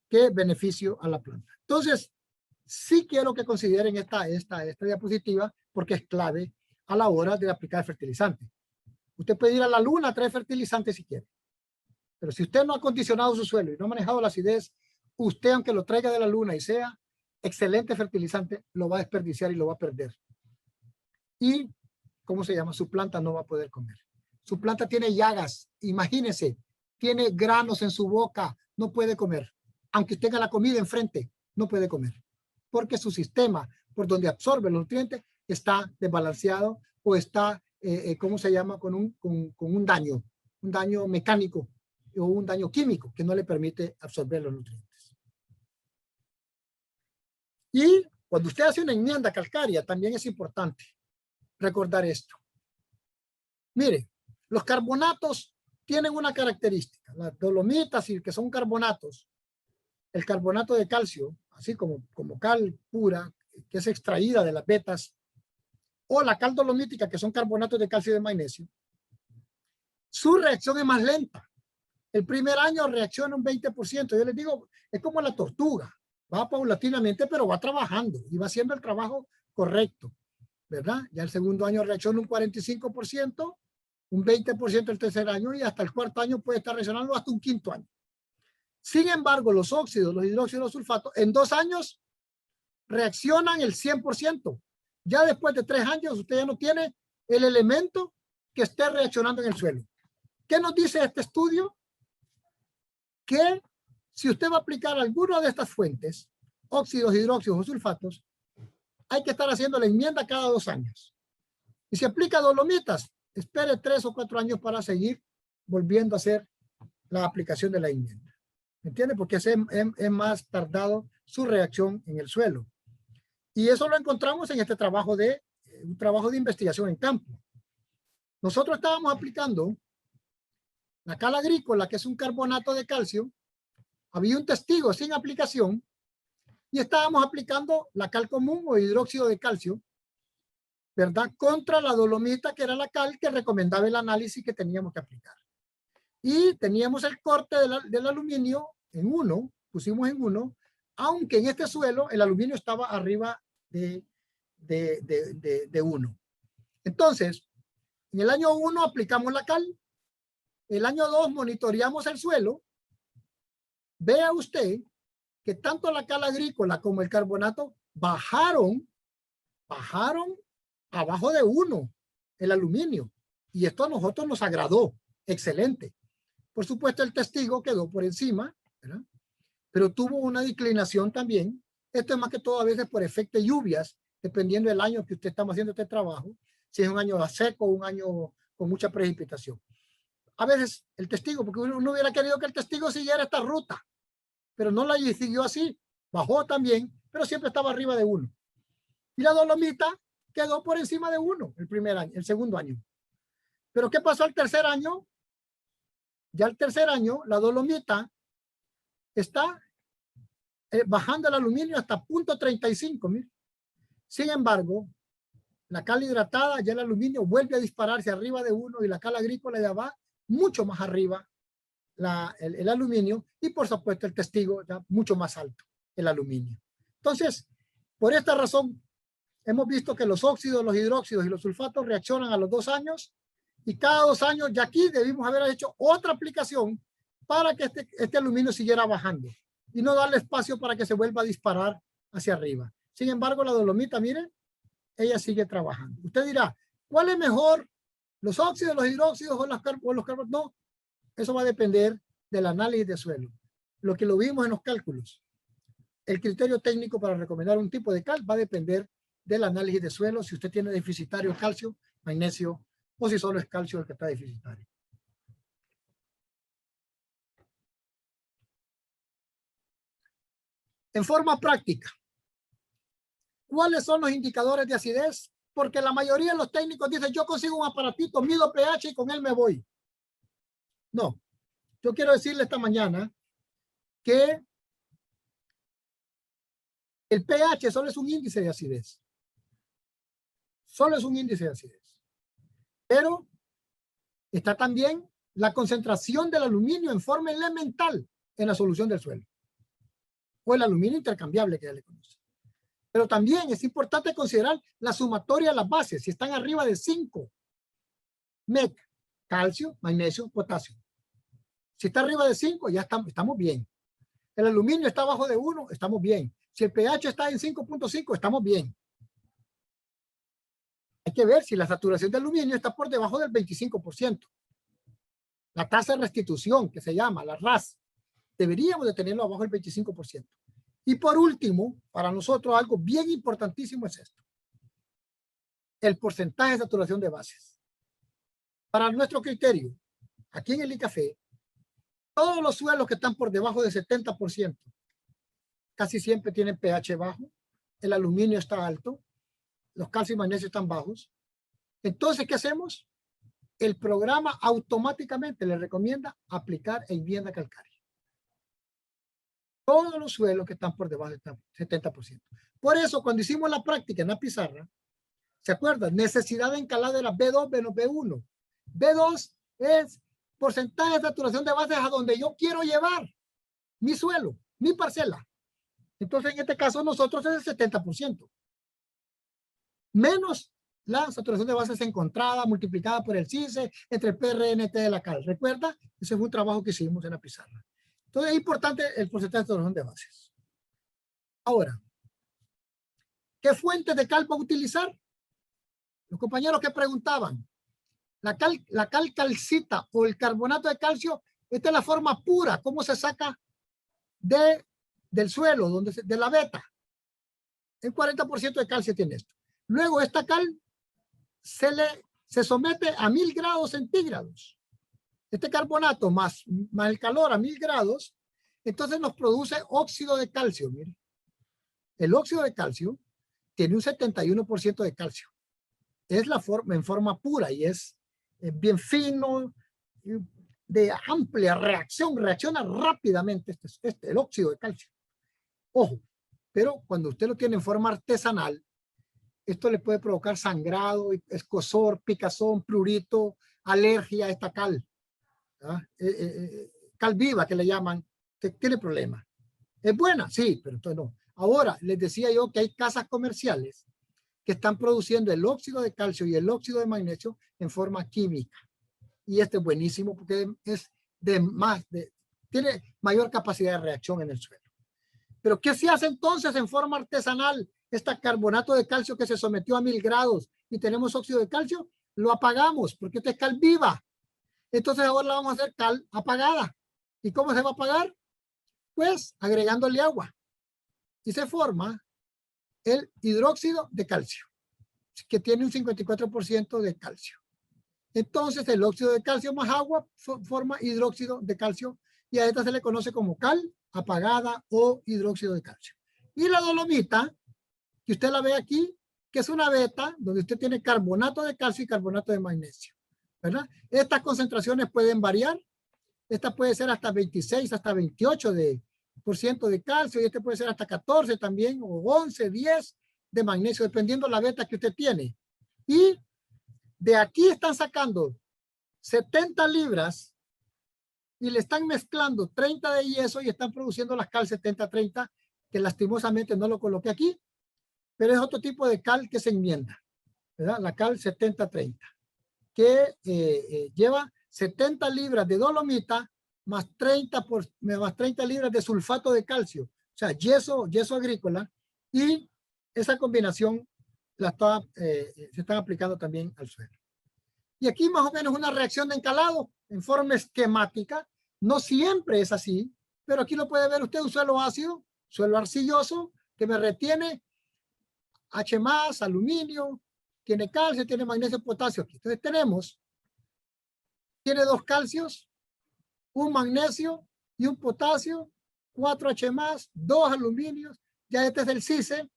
Speaker 1: que beneficio a la planta. Entonces, sí quiero que consideren esta diapositiva porque es clave a la hora de aplicar fertilizante. Usted puede ir a la luna a traer fertilizante si quiere. Pero si usted no ha acondicionado su suelo y no ha manejado la acidez, usted, aunque lo traiga de la luna y sea excelente fertilizante, lo va a desperdiciar y lo va a perder. Y, ¿cómo se llama? Su planta no va a poder comer. Su planta tiene llagas, imagínense, tiene granos en su boca, no puede comer. Aunque tenga la comida enfrente, no puede comer. Porque su sistema, por donde absorbe los nutrientes, está desbalanceado o está, ¿cómo se llama? Con un daño mecánico o un daño químico que no le permite absorber los nutrientes. Y cuando usted hace una enmienda calcárea, también es importante recordar esto. Mire, los carbonatos tienen una característica. Las dolomitas, que son carbonatos, el carbonato de calcio, así como cal pura, que es extraída de las vetas, o la cal dolomítica, que son carbonatos de calcio y de magnesio, su reacción es más lenta. El primer año reacciona un 20%. Yo les digo, es como la tortuga. Va paulatinamente, pero va trabajando y va haciendo el trabajo correcto, ¿verdad? Ya el segundo año reacciona un 45%, un 20% el tercer año y hasta el cuarto año puede estar reaccionando hasta un quinto año. Sin embargo, los óxidos, los hidróxidos, los sulfatos, en 2 años reaccionan el 100%. Ya después de 3 años, usted ya no tiene el elemento que esté reaccionando en el suelo. ¿Qué nos dice este estudio? Que si usted va a aplicar alguna de estas fuentes, óxidos, hidróxidos o sulfatos, hay que estar haciendo la enmienda cada 2 años. Y si aplica dolomitas, espere 3 o 4 años para seguir volviendo a hacer la aplicación de la enmienda. ¿Me entiende? Porque es más tardado su reacción en el suelo. Y eso lo encontramos en este trabajo un trabajo de investigación en campo. Nosotros estábamos aplicando la cal agrícola, que es un carbonato de calcio. Había un testigo sin aplicación y estábamos aplicando la cal común o hidróxido de calcio, ¿verdad? Contra la dolomita, que era la cal que recomendaba el análisis que teníamos que aplicar. Y teníamos el corte del aluminio en 1, pusimos en 1, aunque en este suelo el aluminio estaba arriba de 1. Entonces, en el año 1 aplicamos la cal, el año 2 monitoreamos el suelo. Vea usted que tanto la cal agrícola como el carbonato bajaron abajo de 1 el aluminio. Y esto a nosotros nos agradó. Excelente. Por supuesto, el testigo quedó por encima, ¿verdad? Pero tuvo una declinación también. Esto es más que todo a veces por efecto de lluvias, dependiendo del año que usted está haciendo este trabajo. Si es un año seco o un año con mucha precipitación. A veces el testigo, porque uno hubiera querido que el testigo siguiera esta ruta, pero no la siguió así. Bajó también, pero siempre estaba arriba de 1. Y la dolomita quedó por encima de 1 el primer año, el segundo año. Pero ¿qué pasó al tercer año? Ya el tercer año, la dolomita está bajando el aluminio hasta 0.35. Mire. Sin embargo, la cal hidratada, ya el aluminio vuelve a dispararse arriba de 1 y la cal agrícola ya va mucho más arriba el aluminio y por supuesto el testigo ya mucho más alto, el aluminio. Entonces, por esta razón, hemos visto que los óxidos, los hidróxidos y los sulfatos reaccionan a los 2 años y cada 2 años ya aquí debimos haber hecho otra aplicación para que este aluminio siguiera bajando y no darle espacio para que se vuelva a disparar hacia arriba. Sin embargo, la dolomita, miren, ella sigue trabajando. Usted dirá, ¿cuál es mejor? ¿Los óxidos, los hidróxidos o los carbonatos? No, eso va a depender del análisis de suelo. Lo que lo vimos en los cálculos. El criterio técnico para recomendar un tipo de cal va a depender del análisis de suelo, si usted tiene deficitario calcio, magnesio, o si solo es calcio el que está deficitario. En forma práctica, ¿cuáles son los indicadores de acidez? Porque la mayoría de los técnicos dicen, yo consigo un aparatito, mido pH y con él me voy. No, yo quiero decirle esta mañana que el pH solo es un índice de acidez. Solo es un índice de acidez. Pero está también la concentración del aluminio en forma elemental en la solución del suelo. O el aluminio intercambiable que ya le conoce. Pero también es importante considerar la sumatoria de las bases. Si están arriba de 5, MEC, calcio, magnesio, potasio. Si está arriba de 5, ya estamos bien. El aluminio está abajo de 1, estamos bien. Si el pH está en 5.5, estamos bien. Hay que ver si la saturación de aluminio está por debajo del 25%. La tasa de restitución, que se llama la RAS, deberíamos de tenerlo abajo del 25%. Y por último, para nosotros algo bien importantísimo es esto. El porcentaje de saturación de bases. Para nuestro criterio, aquí en el ICAFE, todos los suelos que están por debajo del 70% casi siempre tienen pH bajo, el aluminio está alto, los calcio y magnesio están bajos. Entonces, ¿qué hacemos? El programa automáticamente le recomienda aplicar enmienda calcárea. Todos los suelos que están por debajo del 70%. Por eso, cuando hicimos la práctica en la pizarra, ¿se acuerdan? Necesidad de encalada de la B2 menos B1. B2 es porcentaje de saturación de bases a donde yo quiero llevar mi suelo, mi parcela. Entonces, en este caso, nosotros es el 70%. Menos la saturación de bases encontrada multiplicada por el CICE entre el PRNT de la cal. ¿Recuerda? Ese fue un trabajo que hicimos en la pizarra. Entonces, es importante el porcentaje de saturación de bases. Ahora, ¿qué fuentes de cal va a utilizar? Los compañeros que preguntaban, la cal calcita o el carbonato de calcio, esta es la forma pura, cómo se saca del suelo, de la veta. El 40% de calcio tiene esto. Luego esta cal se somete a 1000 grados centígrados. Este carbonato más el calor a 1000 grados, entonces nos produce óxido de calcio. Mire. El óxido de calcio tiene un 71% de calcio. Es la forma en forma pura y es bien fino, de amplia reacción, reacciona rápidamente el óxido de calcio. Ojo, pero cuando usted lo tiene en forma artesanal, esto le puede provocar sangrado, escozor, picazón, prurito, alergia a esta cal. Cal viva que le llaman, tiene problemas. ¿Es buena? Sí, pero entonces no. Ahora, les decía yo que hay casas comerciales que están produciendo el óxido de calcio y el óxido de magnesio en forma química. Y este es buenísimo porque es tiene mayor capacidad de reacción en el suelo. Pero ¿qué se hace entonces en forma artesanal? Este carbonato de calcio que se sometió a 1000 grados y tenemos óxido de calcio, lo apagamos porque esta es cal viva. Entonces ahora la vamos a hacer cal apagada. ¿Y cómo se va a apagar? Pues agregándole agua. Y se forma el hidróxido de calcio, que tiene un 54% de calcio. Entonces el óxido de calcio más agua forma hidróxido de calcio y a esta se le conoce como cal apagada o hidróxido de calcio. Y la dolomita, que usted la ve aquí, que es una beta donde usted tiene carbonato de calcio y carbonato de magnesio, ¿verdad? Estas concentraciones pueden variar. Esta puede ser hasta 26, hasta 28% de calcio y este puede ser hasta 14 también o 11, 10 de magnesio, dependiendo la beta que usted tiene. Y de aquí están sacando 70 libras y le están mezclando 30 de yeso y están produciendo las cal 70-30, que lastimosamente no lo coloqué aquí, pero es otro tipo de cal que se enmienda, ¿verdad? La cal 70-30, que lleva 70 libras de dolomita más 30 libras de sulfato de calcio, o sea, yeso agrícola, y esa combinación se están aplicando también al suelo. Y aquí más o menos una reacción de encalado en forma esquemática. No siempre es así, pero aquí lo puede ver usted, un suelo ácido, suelo arcilloso, que me retiene H+, aluminio, tiene calcio, tiene magnesio, potasio aquí. Entonces tiene 2 calcios, un magnesio y un potasio, 4 H+, 2 aluminios. Ya este es el CICE,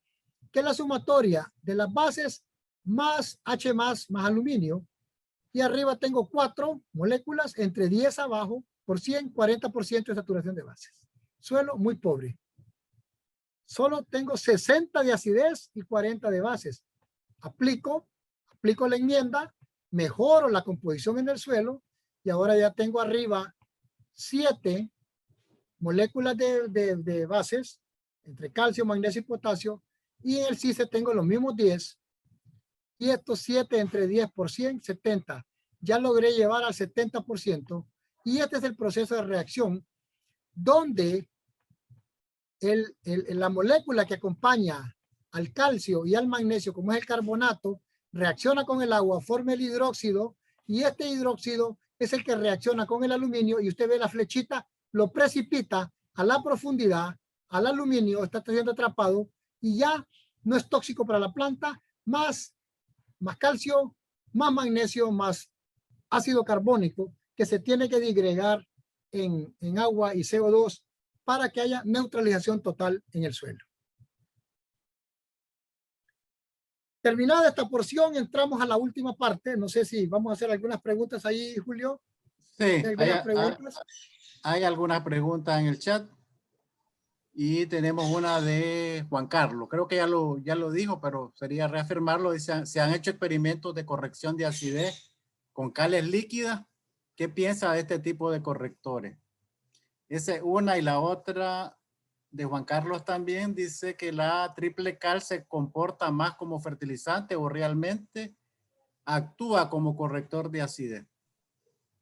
Speaker 1: que es la sumatoria de las bases más H+, más aluminio. Y arriba tengo 4 moléculas entre 10 abajo por 100, 40% de saturación de bases. Suelo muy pobre. Solo tengo 60 de acidez y 40 de bases. Aplico la enmienda, mejoro la composición en el suelo y ahora ya tengo arriba 7 moléculas de bases entre calcio, magnesio y potasio, y en el CICE tengo los mismos 10, y estos 7 entre 10 por 100, 70. Ya logré llevar al 70%, y este es el proceso de reacción donde la molécula que acompaña al calcio y al magnesio, como es el carbonato, reacciona con el agua, forma el hidróxido, y este hidróxido es el que reacciona con el aluminio, y usted ve la flechita, lo precipita a la profundidad, al aluminio, está siendo atrapado, y ya no es tóxico para la planta, más calcio, más magnesio, más ácido carbónico, que se tiene que disgregar en agua y CO2 para que haya neutralización total en el suelo. Terminada esta porción, entramos a la última parte. No sé si vamos a hacer algunas preguntas ahí, Julio.
Speaker 2: Sí,
Speaker 1: preguntas?
Speaker 2: Hay algunas preguntas en el chat. Y tenemos una de Juan Carlos. Creo que ya lo dijo, pero sería reafirmarlo. Dice, se han hecho experimentos de corrección de acidez con cales líquidas. ¿Qué piensa de este tipo de correctores? Esa es una, y la otra de Juan Carlos también dice que la triple cal se comporta más como fertilizante o realmente actúa como corrector de acidez.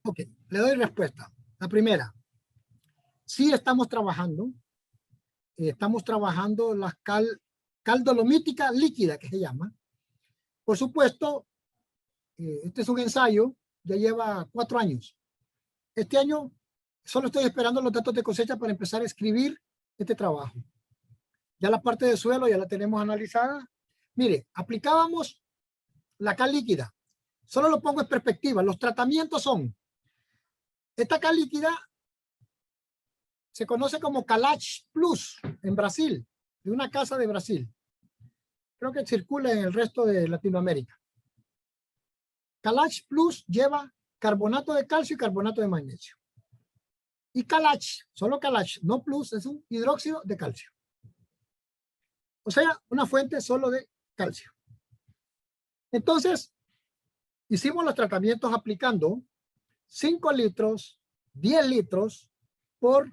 Speaker 1: Ok, le doy respuesta. La primera, sí estamos trabajando la cal dolomítica líquida, que se llama. Por supuesto, este es un ensayo, ya lleva 4 años. Este año solo estoy esperando los datos de cosecha para empezar a escribir este trabajo. Ya la parte de suelo ya la tenemos analizada. Mire, aplicábamos la cal líquida. Solo lo pongo en perspectiva. Los tratamientos son, esta cal líquida se conoce como Calach Plus en Brasil, de una casa de Brasil. Creo que circula en el resto de Latinoamérica. Calach Plus lleva carbonato de calcio y carbonato de magnesio. Y Calach, solo Calach, no Plus, es un hidróxido de calcio. O sea, una fuente solo de calcio. Entonces, hicimos los tratamientos aplicando 5 litros, 10 litros por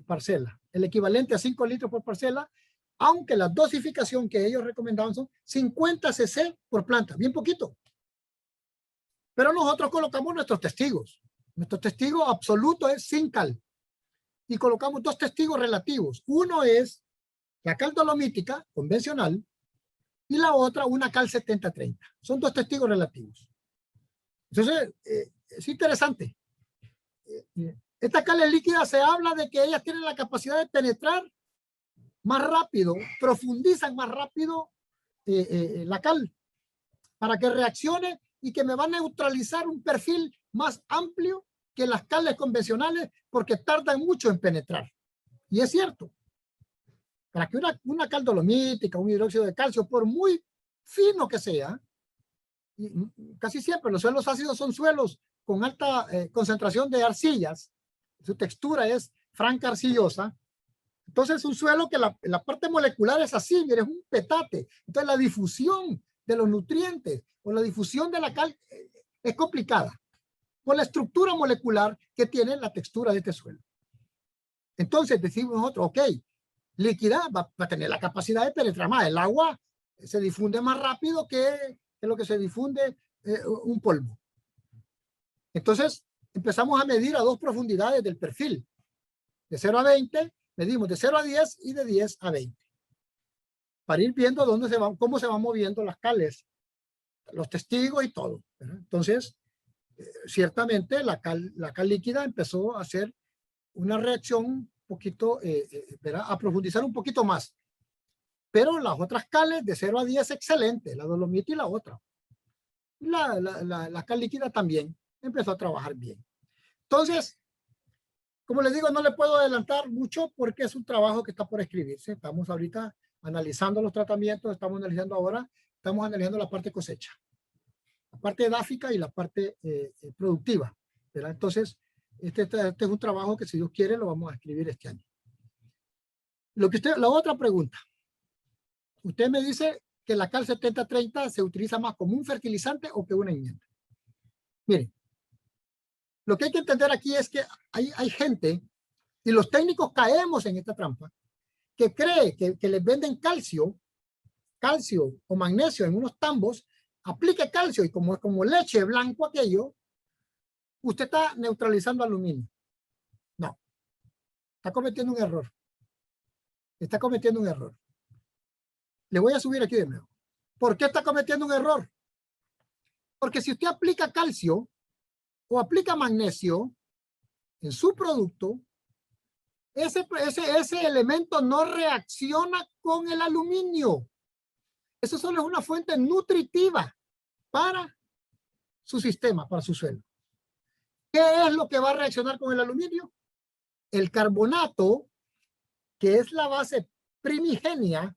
Speaker 1: parcela. El equivalente a 5 litros por parcela, aunque la dosificación que ellos recomendaban son 50 cc por planta, bien poquito. Pero nosotros colocamos nuestros testigos. Nuestro testigo absoluto es sin cal. Y colocamos 2 testigos relativos. Uno es la cal dolomítica convencional y la otra una cal 70-30. Son 2 testigos relativos. Entonces, es interesante. Estas cales líquidas se habla de que ellas tienen la capacidad de penetrar más rápido, profundizan más rápido la cal para que reaccione y que me va a neutralizar un perfil más amplio que las cales convencionales porque tardan mucho en penetrar. Y es cierto. Para que una cal dolomítica, un hidróxido de calcio, por muy fino que sea, y casi siempre los suelos ácidos son suelos con alta concentración de arcillas, su textura es franca arcillosa, entonces un suelo que la parte molecular es así, mire, es un petate, entonces la difusión de los nutrientes o la difusión de la cal es complicada por la estructura molecular que tiene la textura de este suelo. Entonces decimos nosotros, ok, líquida va a tener la capacidad de penetrar más. El agua se difunde más rápido que lo que se difunde un polvo. Entonces empezamos a medir a 2 profundidades del perfil. De 0 a 20, medimos de 0 a 10 y de 10 a 20. Para ir viendo cómo se van moviendo las cales, los testigos y todo, ¿verdad? Entonces, ciertamente la cal líquida empezó a hacer una reacción un poquito, a profundizar un poquito más. Pero las otras cales de 0 a 10, excelente, la dolomita y la otra. La cal líquida también empezó a trabajar bien. Entonces, como les digo, no le puedo adelantar mucho porque es un trabajo que está por escribirse. Estamos ahorita analizando los tratamientos, estamos analizando la parte cosecha, la parte edáfica y la parte productiva, ¿verdad? Entonces, este es un trabajo que, si Dios quiere, lo vamos a escribir este año. La otra pregunta. Usted me dice que la cal 70-30 se utiliza más como un fertilizante o que una enmienda. Miren, lo que hay que entender aquí es que hay gente, y los técnicos caemos en esta trampa, que cree que les venden calcio o magnesio en unos tambos, aplique calcio y como leche blanco aquello, usted está neutralizando aluminio. No, está cometiendo un error. Está cometiendo un error. Le voy a subir aquí de nuevo. ¿Por qué está cometiendo un error? Porque si usted aplica calcio o aplica magnesio en su producto, ese elemento no reacciona con el aluminio. Eso solo es una fuente nutritiva para su sistema, para su suelo. ¿Qué es lo que va a reaccionar con el aluminio? El carbonato, que es la base primigenia,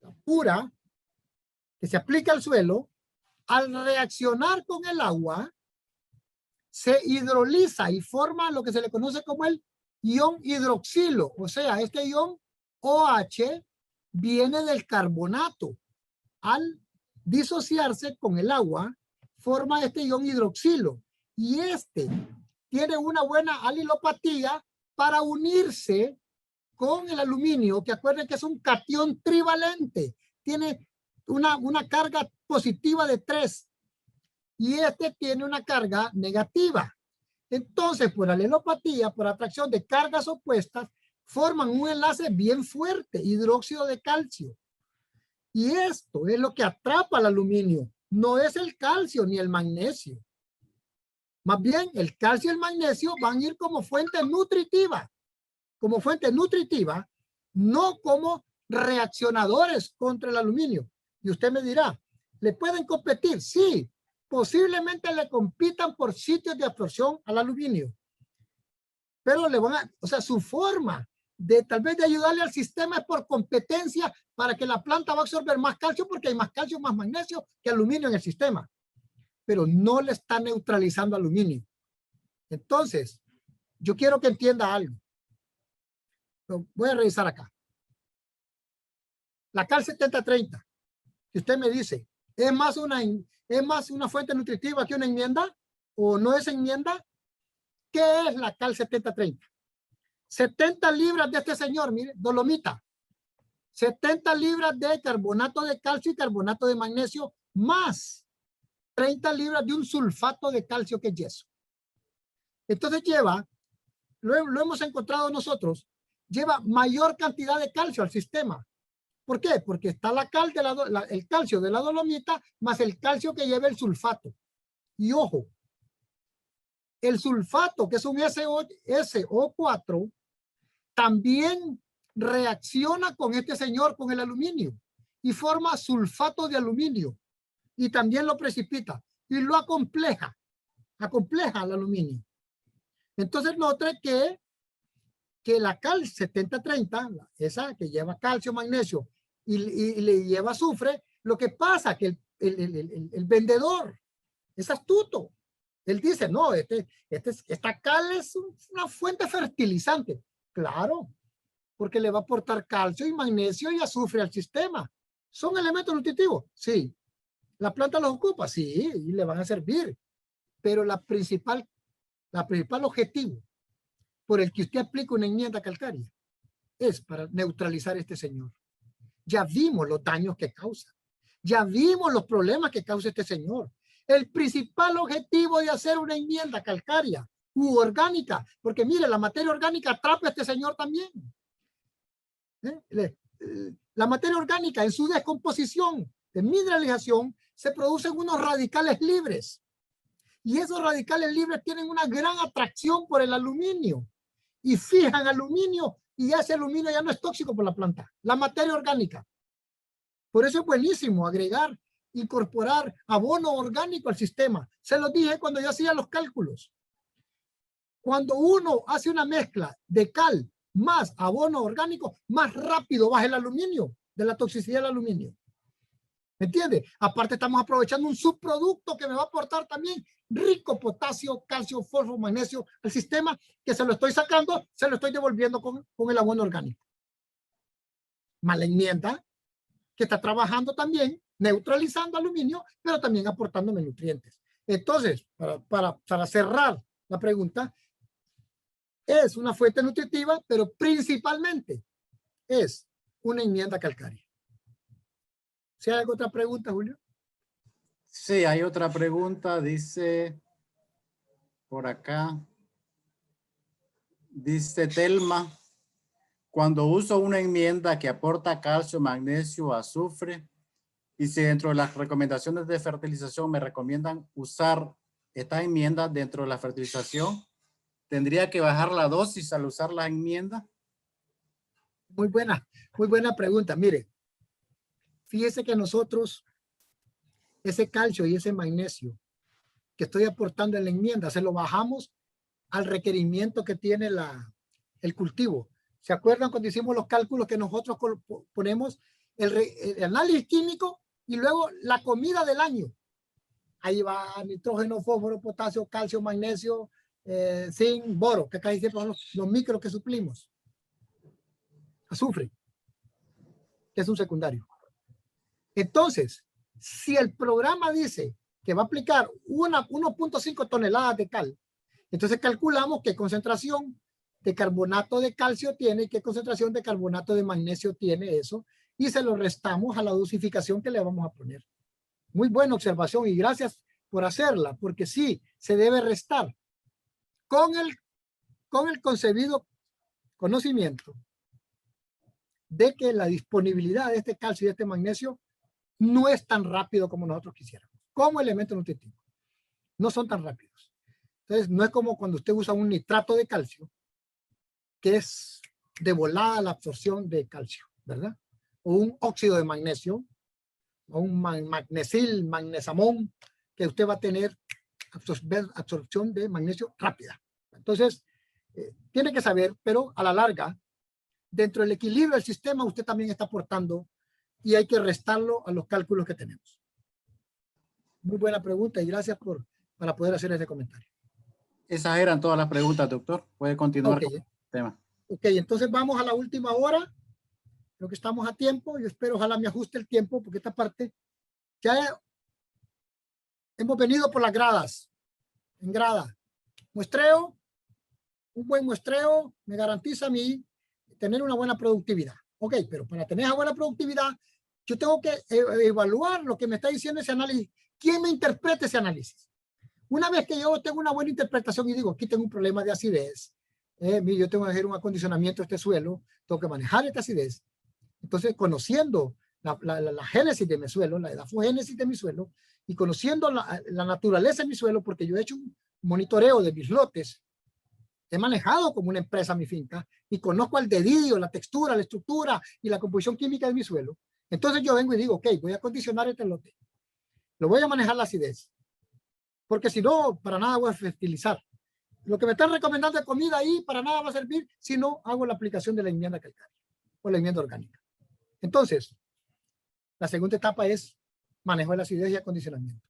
Speaker 1: la pura, que se aplica al suelo, al reaccionar con el agua, se hidroliza y forma lo que se le conoce como el ion hidroxilo. O sea, este ion OH viene del carbonato. Al disociarse con el agua, forma este ion hidroxilo. Y este tiene una buena alilopatía para unirse con el aluminio, que acuerden que es un catión trivalente. Tiene una carga positiva de 3. Y este tiene una carga negativa. Entonces, por alilopatía, por atracción de cargas opuestas, forman un enlace bien fuerte, hidróxido de calcio. Y esto es lo que atrapa el aluminio. No es el calcio ni el magnesio. Más bien, el calcio y el magnesio van a ir como fuente nutritiva. Como fuente nutritiva, no como reaccionadores contra el aluminio. Y usted me dirá, ¿le pueden competir? Sí, posiblemente le compitan por sitios de absorción al aluminio. Pero le van a, o sea, su forma de tal vez de ayudarle al sistema es por competencia para que la planta va a absorber más calcio porque hay más calcio, más magnesio que aluminio en el sistema. Pero no le está neutralizando aluminio. Entonces, yo quiero que entienda algo. Voy a revisar acá. La cal 70-30, si usted me dice, ¿es más una fuente nutritiva que una enmienda? ¿O no es enmienda? ¿Qué es la cal 70-30? 70 libras de este señor, mire, dolomita. 70 libras de carbonato de calcio y carbonato de magnesio, más 30 libras de un sulfato de calcio que es yeso. Entonces lleva, lo hemos encontrado nosotros, lleva mayor cantidad de calcio al sistema. ¿Por qué? Porque está la cal de el calcio de la dolomita más el calcio que lleva el sulfato. Y ojo, el sulfato, que es un SO4, también reacciona con este señor, con el aluminio, y forma sulfato de aluminio, y también lo precipita, y lo acompleja al aluminio. Entonces note que la cal 7030, esa que lleva calcio, magnesio, y le lleva azufre, lo que pasa que el vendedor es astuto. Él dice, no, esta cal es una fuente fertilizante. Claro, porque le va a aportar calcio y magnesio y azufre al sistema. ¿Son elementos nutritivos? Sí. ¿La planta los ocupa? Sí, y le van a servir. Pero la principal objetivo por el que usted aplica una enmienda calcárea es para neutralizar a este señor. Ya vimos los daños que causa. Ya vimos los problemas que causa este señor. El principal objetivo de hacer una enmienda calcárea u orgánica, porque mire, la materia orgánica atrapa a este señor también. La materia orgánica en su descomposición de mineralización se producen unos radicales libres. Y esos radicales libres tienen una gran atracción por el aluminio. Y fijan aluminio y ese aluminio ya no es tóxico por la planta. La materia orgánica. Por eso es buenísimo agregar, incorporar abono orgánico al sistema. Se los dije cuando yo hacía los cálculos. Cuando uno hace una mezcla de cal más abono orgánico, más rápido baja el aluminio, de la toxicidad del aluminio. ¿Me entiende? Aparte estamos aprovechando un subproducto que me va a aportar también rico potasio, calcio, fósforo, magnesio al sistema, que se lo estoy sacando, se lo estoy devolviendo con el abono orgánico. Más la enmienda que está trabajando también, neutralizando aluminio, pero también aportándome nutrientes. Entonces, para cerrar la pregunta, es una fuente nutritiva, pero principalmente es una enmienda calcárea. ¿Si hay alguna otra pregunta, Julio?
Speaker 2: Sí, hay otra pregunta, dice por acá, dice Telma, cuando uso una enmienda que aporta calcio, magnesio, azufre, y si dentro de las recomendaciones de fertilización me recomiendan usar esta enmienda dentro de la fertilización, ¿tendría que bajar la dosis al usar la enmienda?
Speaker 1: Muy buena pregunta. Mire, fíjese que nosotros ese calcio y ese magnesio que estoy aportando en la enmienda, se lo bajamos al requerimiento que tiene el cultivo. ¿Se acuerdan cuando hicimos los cálculos que nosotros ponemos el análisis químico y luego la comida del año? Ahí va nitrógeno, fósforo, potasio, calcio, magnesio, zinc, boro, que casi siempre son los micros que suplimos. Azufre, que es un secundario. Entonces, si el programa dice que va a aplicar 1.5 toneladas de cal, entonces calculamos qué concentración de carbonato de calcio tiene y qué concentración de carbonato de magnesio tiene eso, y se lo restamos a la dosificación que le vamos a poner. Muy buena observación y gracias por hacerla, porque sí, se debe restar con el concebido conocimiento de que la disponibilidad de este calcio y de este magnesio no es tan rápido como nosotros quisiéramos, como elemento nutritivo. No son tan rápidos. Entonces, no es como cuando usted usa un nitrato de calcio, que es de volada la absorción de calcio, ¿verdad? O un óxido de magnesio, o un magnesil, magnesamón, que usted va a tener absorción de magnesio rápida. Entonces, tiene que saber, pero a la larga, dentro del equilibrio del sistema, usted también está aportando y hay que restarlo a los cálculos que tenemos. Muy buena pregunta y gracias para poder hacer ese comentario.
Speaker 2: Esas eran todas las preguntas, doctor. Puede continuar con el tema.
Speaker 1: Ok, entonces vamos a la última hora. Creo que estamos a tiempo. Yo espero, ojalá me ajuste el tiempo, porque esta parte ya hemos venido por las gradas. En grada. Muestreo, un buen muestreo me garantiza a mí tener una buena productividad. Ok, pero para tener esa buena productividad, yo tengo que evaluar lo que me está diciendo ese análisis. ¿Quién me interpreta ese análisis? Una vez que yo tengo una buena interpretación y digo, aquí tengo un problema de acidez, yo tengo que hacer un acondicionamiento de este suelo, tengo que manejar esta acidez. Entonces, conociendo la génesis de mi suelo, la edafogénesis de mi suelo, y conociendo la naturaleza de mi suelo, porque yo he hecho un monitoreo de mis lotes, he manejado como una empresa mi finca, y conozco al dedillo, la textura, la estructura y la composición química de mi suelo. Entonces yo vengo y digo, ok, voy a acondicionar este lote. Lo voy a manejar la acidez. Porque si no, para nada voy a fertilizar. Lo que me están recomendando de comida ahí, para nada va a servir si no hago la aplicación de la enmienda calcárea o la enmienda orgánica. Entonces, la segunda etapa es manejo de la acidez y acondicionamiento.